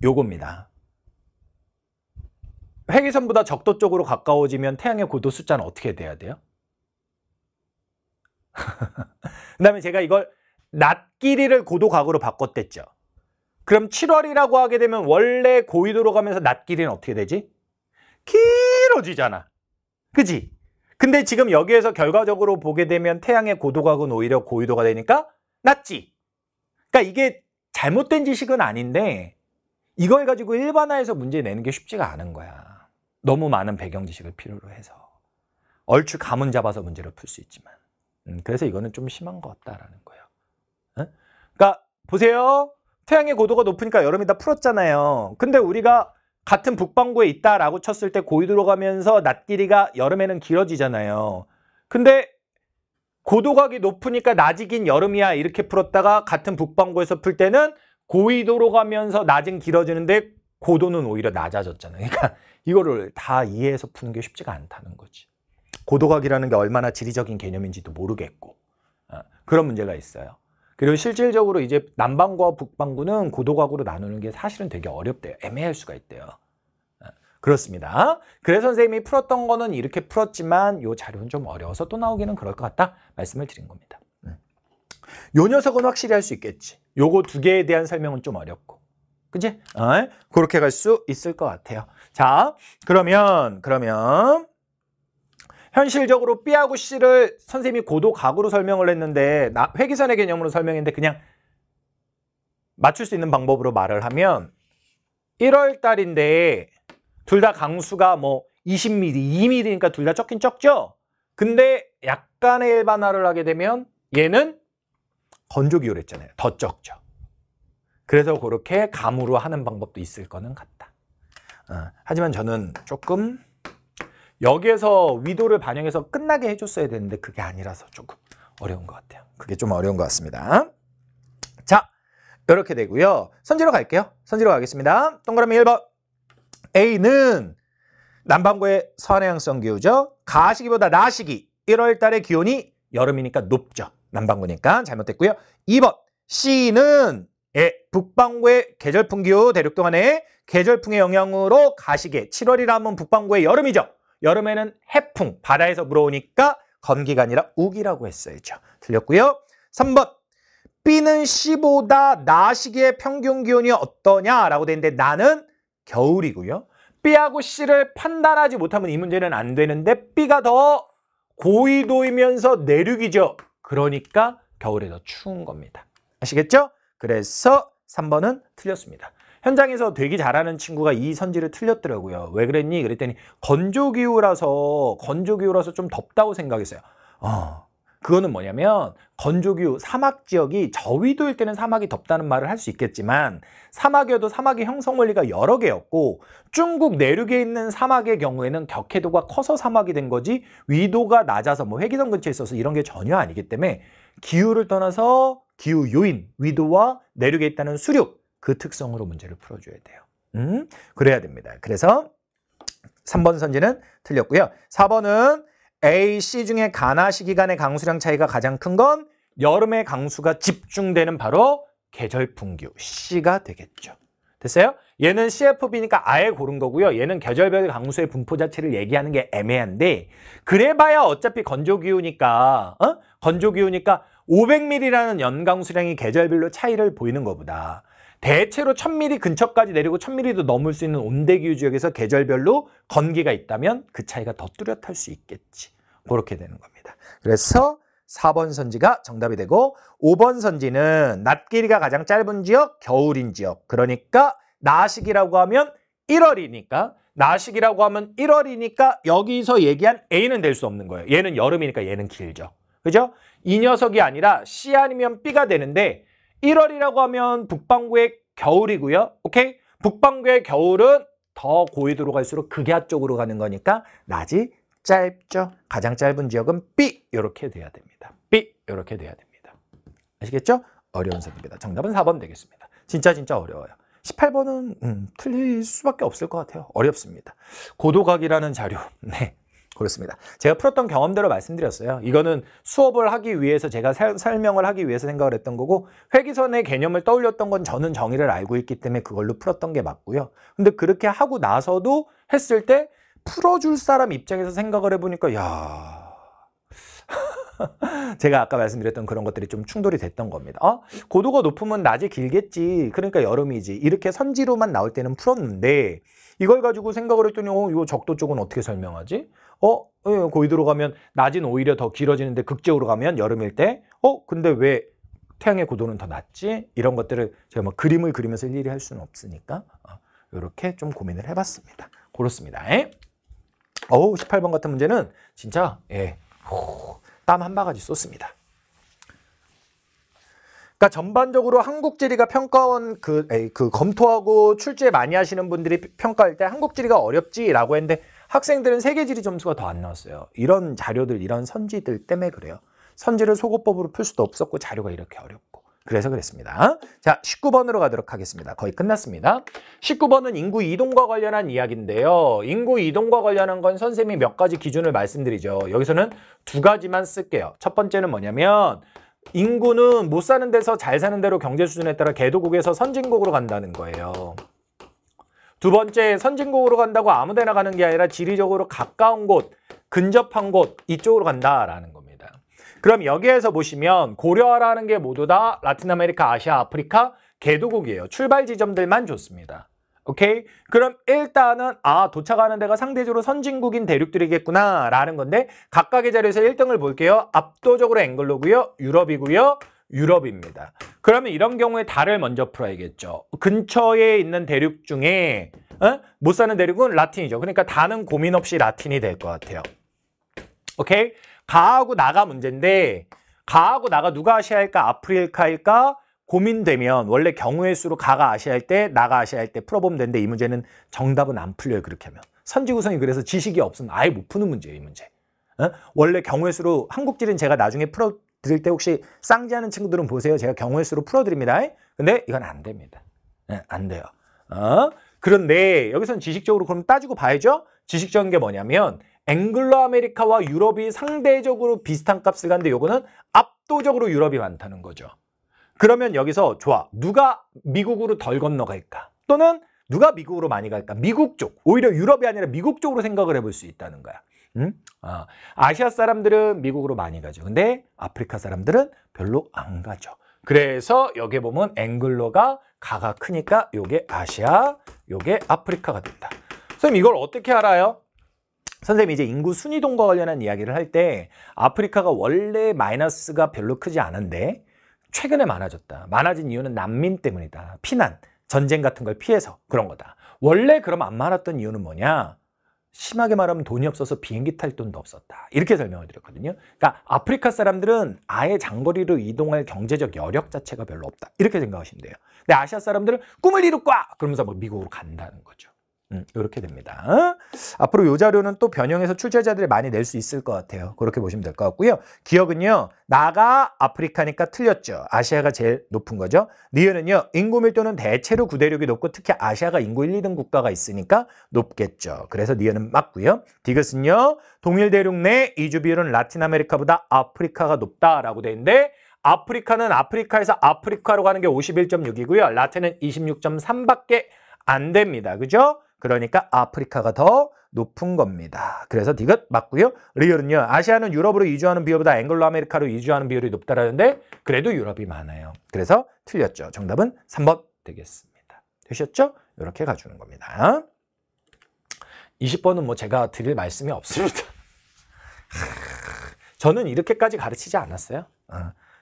요겁니다. 회기선보다 적도 쪽으로 가까워지면 태양의 고도 숫자는 어떻게 돼야 돼요? 그 다음에 제가 이걸 낮 길이를 고도각으로 바꿨댔죠. 그럼 7월이라고 하게 되면 원래 고緯도로 가면서 낮 길이는 어떻게 되지? 길어지잖아. 그치? 근데 지금 여기에서 결과적으로 보게 되면 태양의 고도각은 오히려 고緯도가 되니까 낮지. 그러니까 이게 잘못된 지식은 아닌데 이걸 가지고 일반화해서 문제 내는 게 쉽지가 않은 거야. 너무 많은 배경 지식을 필요로 해서. 얼추 감은 잡아서 문제를 풀 수 있지만. 그래서 이거는 좀 심한 것 같다라는 거예요. 그러니까 보세요. 태양의 고도가 높으니까 여름이 다 풀었잖아요. 근데 우리가 같은 북반구에 있다라고 쳤을 때 고위도로 가면서 낮 길이가 여름에는 길어지잖아요. 근데 고도각이 높으니까 낮이 긴 여름이야 이렇게 풀었다가 같은 북반구에서 풀 때는 고위도로 가면서 낮은 길어지는데 고도는 오히려 낮아졌잖아요. 그러니까 이거를 다 이해해서 푸는 게 쉽지가 않다는 거지. 고도각이라는 게 얼마나 지리적인 개념인지도 모르겠고 그런 문제가 있어요. 그리고 실질적으로 이제 남반구와 북반구는 고도각으로 나누는 게 사실은 되게 어렵대요. 애매할 수가 있대요. 그렇습니다. 그래서 선생님이 풀었던 거는 이렇게 풀었지만 이 자료는 좀 어려워서 또 나오기는 그럴 것 같다 말씀을 드린 겁니다. 요 녀석은 확실히 할 수 있겠지. 요거 두 개에 대한 설명은 좀 어렵고. 그치? 그렇게 갈 수 있을 것 같아요. 자, 그러면 현실적으로 B하고 C를 선생님이 고도각으로 설명을 했는데 회기선의 개념으로 설명했는데 그냥 맞출 수 있는 방법으로 말을 하면 1월 달인데 둘 다 강수가 뭐 20mm, 2mm니까 둘 다 적긴 적죠? 근데 약간의 일반화를 하게 되면 얘는 건조기후를 했잖아요. 더 적죠. 그래서 그렇게 감으로 하는 방법도 있을 거는 같다. 하지만 저는 조금 여기에서 위도를 반영해서 끝나게 해줬어야 되는데 그게 아니라서 조금 어려운 것 같아요. 그게 좀 어려운 것 같습니다. 자, 이렇게 되고요. 선지로 갈게요. 선지로 가겠습니다. 동그라미 1번. A는 남반구의 서해양성 기후죠. 가시기보다 나시기. 1월 달의 기온이 여름이니까 높죠. 남반구니까 잘못됐고요. 2번. C는 북반구의 계절풍 기후 대륙 동안의 계절풍의 영향으로 가시게 7월이라 하면 북반구의 여름이죠. 여름에는 해풍, 바다에서 불어오니까 건기가 아니라 우기라고 했어야죠. 틀렸고요. 3번. B는 C보다 나시기의 평균 기온이 어떠냐라고 되는데 나는 겨울이고요. B하고 C를 판단하지 못하면 이 문제는 안 되는데 B가 더 고위도이면서 내륙이죠. 그러니까 겨울에 더 추운 겁니다. 아시겠죠? 그래서 3번은 틀렸습니다. 현장에서 되게 잘하는 친구가 이 선지를 틀렸더라고요. 왜 그랬니? 그랬더니 건조기후라서 좀 덥다고 생각했어요. 그거는 뭐냐면 건조기후 사막 지역이 저위도일 때는 사막이 덥다는 말을 할 수 있겠지만 사막이어도 사막의 형성 원리가 여러 개였고 중국 내륙에 있는 사막의 경우에는 격해도가 커서 사막이 된 거지 위도가 낮아서 뭐 회기선 근처에 있어서 이런 게 전혀 아니기 때문에 기후를 떠나서 기후 요인, 위도와 내륙에 있다는 수륙 그 특성으로 문제를 풀어줘야 돼요. 그래야 됩니다. 그래서 3번 선지는 틀렸고요. 4번은 A, C 중에 가나시 기간의 강수량 차이가 가장 큰 건 여름의 강수가 집중되는 바로 계절풍기후 C가 되겠죠. 됐어요? 얘는 CFB니까 아예 고른 거고요. 얘는 계절별 강수의 분포 자체를 얘기하는 게 애매한데 그래봐야 어차피 건조기후니까 500mm라는 연강수량이 계절별로 차이를 보이는 것보다 대체로 1000mm 근처까지 내리고 1000mm도 넘을 수 있는 온대기후 지역에서 계절별로 건기가 있다면 그 차이가 더 뚜렷할 수 있겠지. 그렇게 되는 겁니다. 그래서 4번 선지가 정답이 되고 5번 선지는 낮 길이가 가장 짧은 지역, 겨울인 지역. 그러니까 나시기라고 하면 1월이니까 나시기라고 하면 1월이니까 여기서 얘기한 A는 될 수 없는 거예요. 얘는 여름이니까 얘는 길죠. 그죠? 이 녀석이 아니라 C 아니면 B가 되는데 1월이라고 하면 북반구의 겨울이고요. 오케이? 북반구의 겨울은 더 고위도로 갈수록 극야 쪽으로 가는 거니까 낮이 짧죠. 가장 짧은 지역은 B 이렇게 돼야 됩니다. B 이렇게 돼야 됩니다. 아시겠죠? 어려운 선입니다. 정답은 4번 되겠습니다. 진짜 어려워요. 18번은 틀릴 수밖에 없을 것 같아요. 어렵습니다. 고도각이라는 자료. 네. 그렇습니다. 제가 풀었던 경험대로 말씀드렸어요. 이거는 수업을 하기 위해서 제가 설명을 하기 위해서 생각을 했던 거고 회기선의 개념을 떠올렸던 건 저는 정의를 알고 있기 때문에 그걸로 풀었던 게 맞고요. 근데 그렇게 하고 나서도 했을 때 풀어줄 사람 입장에서 생각을 해보니까 야 제가 아까 말씀드렸던 그런 것들이 좀 충돌이 됐던 겁니다. 고도가 높으면 낮이 길겠지. 그러니까 여름이지. 이렇게 선지로만 나올 때는 풀었는데 이걸 가지고 생각을 했더니 이거 적도 쪽은 어떻게 설명하지? 고위도로 가면 낮은 오히려 더 길어지는데 극적으로 가면 여름일 때 근데 왜 태양의 고도는 더 낮지? 이런 것들을 제가 뭐 그림을 그리면서 일일이 할 수는 없으니까 이렇게 좀 고민을 해봤습니다. 그렇습니다. 18번 같은 문제는 진짜 땀 한 바가지 쏟습니다. 그러니까 전반적으로 한국지리가 평가원 검토하고 출제 많이 하시는 분들이 평가할 때 한국지리가 어렵지라고 했는데 학생들은 세계지리 점수가 더 안 나왔어요. 이런 자료들, 이런 선지들 때문에 그래요. 선지를 소고법으로 풀 수도 없었고 자료가 이렇게 어렵고. 그래서 그랬습니다. 자, 19번으로 가도록 하겠습니다. 거의 끝났습니다. 19번은 인구 이동과 관련한 이야기인데요. 인구 이동과 관련한 건 선생님이 몇 가지 기준을 말씀드리죠. 여기서는 두 가지만 쓸게요. 첫 번째는 뭐냐면 인구는 못 사는 데서 잘 사는 데로 경제 수준에 따라 개도국에서 선진국으로 간다는 거예요. 두 번째, 선진국으로 간다고 아무 데나 가는 게 아니라 지리적으로 가까운 곳, 근접한 곳 이쪽으로 간다라는 겁니다. 그럼 여기에서 보시면 고려하라는 게 모두 다 라틴 아메리카, 아시아, 아프리카 개도국이에요. 출발 지점들만 좋습니다. 오케이? 그럼 일단은 도착하는 데가 상대적으로 선진국인 대륙들이겠구나 라는 건데 각각의 자리에서 1등을 볼게요. 압도적으로 앵글로고요. 유럽이고요. 유럽입니다. 그러면 이런 경우에 달을 먼저 풀어야겠죠. 근처에 있는 대륙 중에 못 사는 대륙은 라틴이죠. 그러니까 다는 고민 없이 라틴이 될 것 같아요. 오케이? 가하고 나가 문제인데 가하고 나가 누가 아시아일까 아프리카일까 고민되면 원래 경우의 수로 가가 아시아일 때 나가 아시아일 때 풀어보면 되는데 이 문제는 정답은 안 풀려요. 그렇게 하면. 선지구성이 그래서 지식이 없으면 아예 못 푸는 문제예요. 이 문제. 원래 경우의 수로 한국지리는 제가 나중에 풀어드릴 때 혹시 쌍지하는 친구들은 보세요. 제가 경우의 수로 풀어드립니다. 근데 이건 안 됩니다. 안 돼요. 그런데 여기서는 지식적으로 그럼 따지고 봐야죠. 지식적인 게 뭐냐면 앵글로 아메리카와 유럽이 상대적으로 비슷한 값을 가는데 요거는 압도적으로 유럽이 많다는 거죠. 그러면 여기서 좋아. 누가 미국으로 덜 건너갈까? 또는 누가 미국으로 많이 갈까? 미국 쪽. 오히려 유럽이 아니라 미국 쪽으로 생각을 해볼 수 있다는 거야. 아시아 사람들은 미국으로 많이 가죠. 근데 아프리카 사람들은 별로 안 가죠. 그래서 여기 보면 앵글로가 가가 크니까 요게 아시아, 요게 아프리카가 된다. 선생님 이걸 어떻게 알아요? 선생님이 이제 인구 순이동과 관련한 이야기를 할 때 아프리카가 원래 마이너스가 별로 크지 않은데 최근에 많아졌다. 많아진 이유는 난민 때문이다. 피난, 전쟁 같은 걸 피해서 그런 거다. 원래 그럼 안 많았던 이유는 뭐냐? 심하게 말하면 돈이 없어서 비행기 탈 돈도 없었다. 이렇게 설명을 드렸거든요. 그러니까 아프리카 사람들은 아예 장거리로 이동할 경제적 여력 자체가 별로 없다. 이렇게 생각하시면 돼요. 근데 아시아 사람들은 꿈을 이룰 거야! 그러면서 막 미국으로 간다는 거죠. 이렇게 됩니다. 앞으로 이 자료는 또 변형해서 출제자들이 많이 낼 수 있을 것 같아요. 그렇게 보시면 될 것 같고요. 기억은요. 나가 아프리카니까 틀렸죠. 아시아가 제일 높은 거죠. 니은은요. 인구 밀도는 대체로 구대륙이 높고 특히 아시아가 인구 1, 2등 국가가 있으니까 높겠죠. 그래서 니은은 맞고요. 디귿은요. 동일 대륙 내 이주 비율은 라틴 아메리카보다 아프리카가 높다라고 돼 있는데 아프리카는 아프리카에서 아프리카로 가는 게 51.6이고요. 라틴은 26.3밖에 안 됩니다. 그죠? 그러니까 아프리카가 더 높은 겁니다. 그래서 디귿 맞고요. 리을은요. 아시아는 유럽으로 이주하는 비율보다 앵글로 아메리카로 이주하는 비율이 높다라는데 그래도 유럽이 많아요. 그래서 틀렸죠. 정답은 3번 되겠습니다. 되셨죠? 이렇게 가주는 겁니다. 20번은 뭐 제가 드릴 말씀이 없습니다. 저는 이렇게까지 가르치지 않았어요.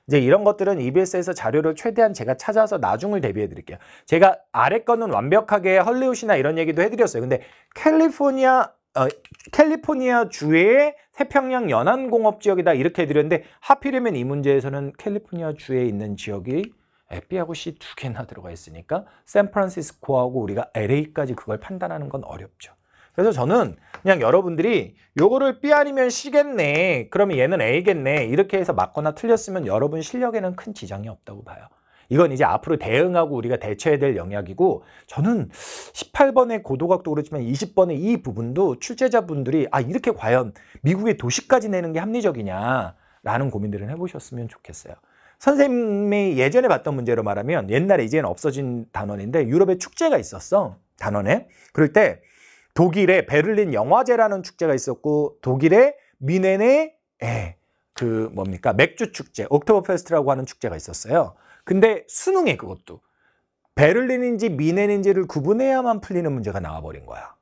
이제 이런 것들은 EBS에서 자료를 최대한 제가 찾아서 나중을 대비해 드릴게요. 제가 아래 거는 완벽하게 헐리우드나 이런 얘기도 해드렸어요. 근데 캘리포니아 주의 태평양 연안공업 지역이다 이렇게 해드렸는데 하필이면 이 문제에서는 캘리포니아 주에 있는 지역이 B하고 C 두 개나 들어가 있으니까 샌프란시스코하고 우리가 LA까지 그걸 판단하는 건 어렵죠. 그래서 저는 그냥 여러분들이 요거를 B 아니면 C겠네. 그러면 얘는 A겠네. 이렇게 해서 맞거나 틀렸으면 여러분 실력에는 큰 지장이 없다고 봐요. 이건 이제 앞으로 대응하고 우리가 대처해야 될 영역이고 저는 18번의 고도각도 그렇지만 20번의 이 부분도 출제자분들이 이렇게 과연 미국의 도시까지 내는 게 합리적이냐라는 고민들을 해보셨으면 좋겠어요. 선생님이 예전에 봤던 문제로 말하면 옛날에 이제는 없어진 단원인데 유럽에 축제가 있었어. 단원에. 그럴 때 독일의 베를린 영화제라는 축제가 있었고 독일의 미넨의 맥주 축제, 옥토버페스트라고 하는 축제가 있었어요. 근데 수능에 그것도 베를린인지 미넨인지를 구분해야만 풀리는 문제가 나와버린 거야.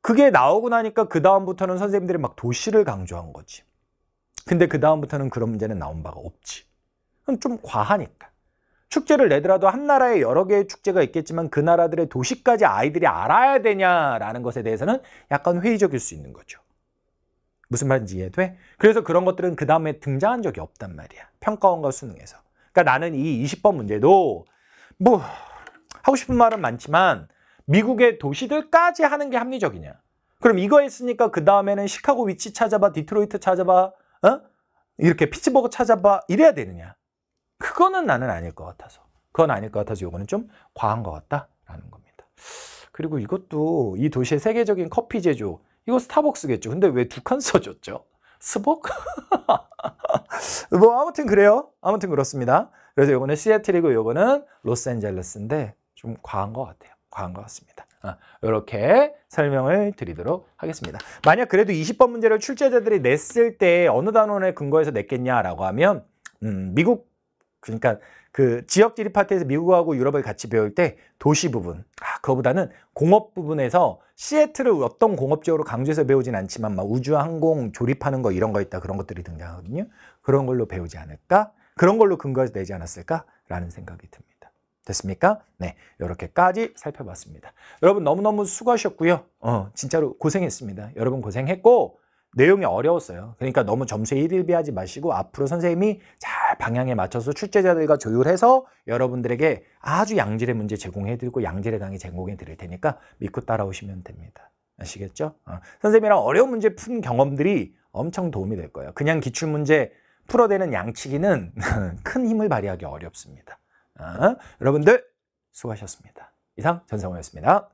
그게 나오고 나니까 그 다음부터는 선생님들이 막 도시를 강조한 거지. 근데 그 다음부터는 그런 문제는 나온 바가 없지. 그건 좀 과하니까. 축제를 내더라도 한 나라에 여러 개의 축제가 있겠지만 그 나라들의 도시까지 아이들이 알아야 되냐라는 것에 대해서는 약간 회의적일 수 있는 거죠. 무슨 말인지 이해돼? 그래서 그런 것들은 그 다음에 등장한 적이 없단 말이야. 평가원과 수능에서. 그러니까 나는 이 20번 문제도 뭐 하고 싶은 말은 많지만 미국의 도시들까지 하는 게 합리적이냐? 그럼 이거 했으니까 그 다음에는 시카고 위치 찾아봐, 디트로이트 찾아봐, 이렇게 피츠버그 찾아봐 이래야 되느냐? 그거는 나는 아닐 것 같아서. 그건 아닐 것 같아서 이거는 좀 과한 것 같다라는 겁니다. 그리고 이것도 이 도시의 세계적인 커피 제조, 이거 스타벅스겠죠. 근데 왜 두 칸 써줬죠? 스벅? 뭐 아무튼 그래요. 아무튼 그렇습니다. 그래서 이거는 시애틀이고 이거는 로스앤젤레스인데 좀 과한 것 같아요. 과한 것 같습니다. 이렇게 설명을 드리도록 하겠습니다. 만약 그래도 20번 문제를 출제자들이 냈을 때 어느 단원에 근거해서 냈겠냐라고 하면 미국 그러니까 그 지역지리 파트에서 미국하고 유럽을 같이 배울 때 도시 부분, 그거보다는 공업 부분에서 시애틀을 어떤 공업적으로 강조해서 배우진 않지만 막 우주항공 조립하는 거 이런 거 있다 그런 것들이 등장하거든요. 그런 걸로 배우지 않을까? 그런 걸로 근거해서 내지 않았을까라는 생각이 듭니다. 됐습니까? 네, 이렇게까지 살펴봤습니다. 여러분 너무너무 수고하셨고요. 진짜로 고생했습니다. 여러분 고생했고 내용이 어려웠어요. 그러니까 너무 점수에 일일비하지 마시고 앞으로 선생님이 잘 방향에 맞춰서 출제자들과 조율해서 여러분들에게 아주 양질의 문제 제공해드리고 양질의 강의 제공해드릴 테니까 믿고 따라오시면 됩니다. 아시겠죠? 선생님이랑 어려운 문제 푼 경험들이 엄청 도움이 될 거예요. 그냥 기출문제 풀어대는 양치기는 큰 힘을 발휘하기 어렵습니다. 여러분들 수고하셨습니다. 이상 전성호였습니다.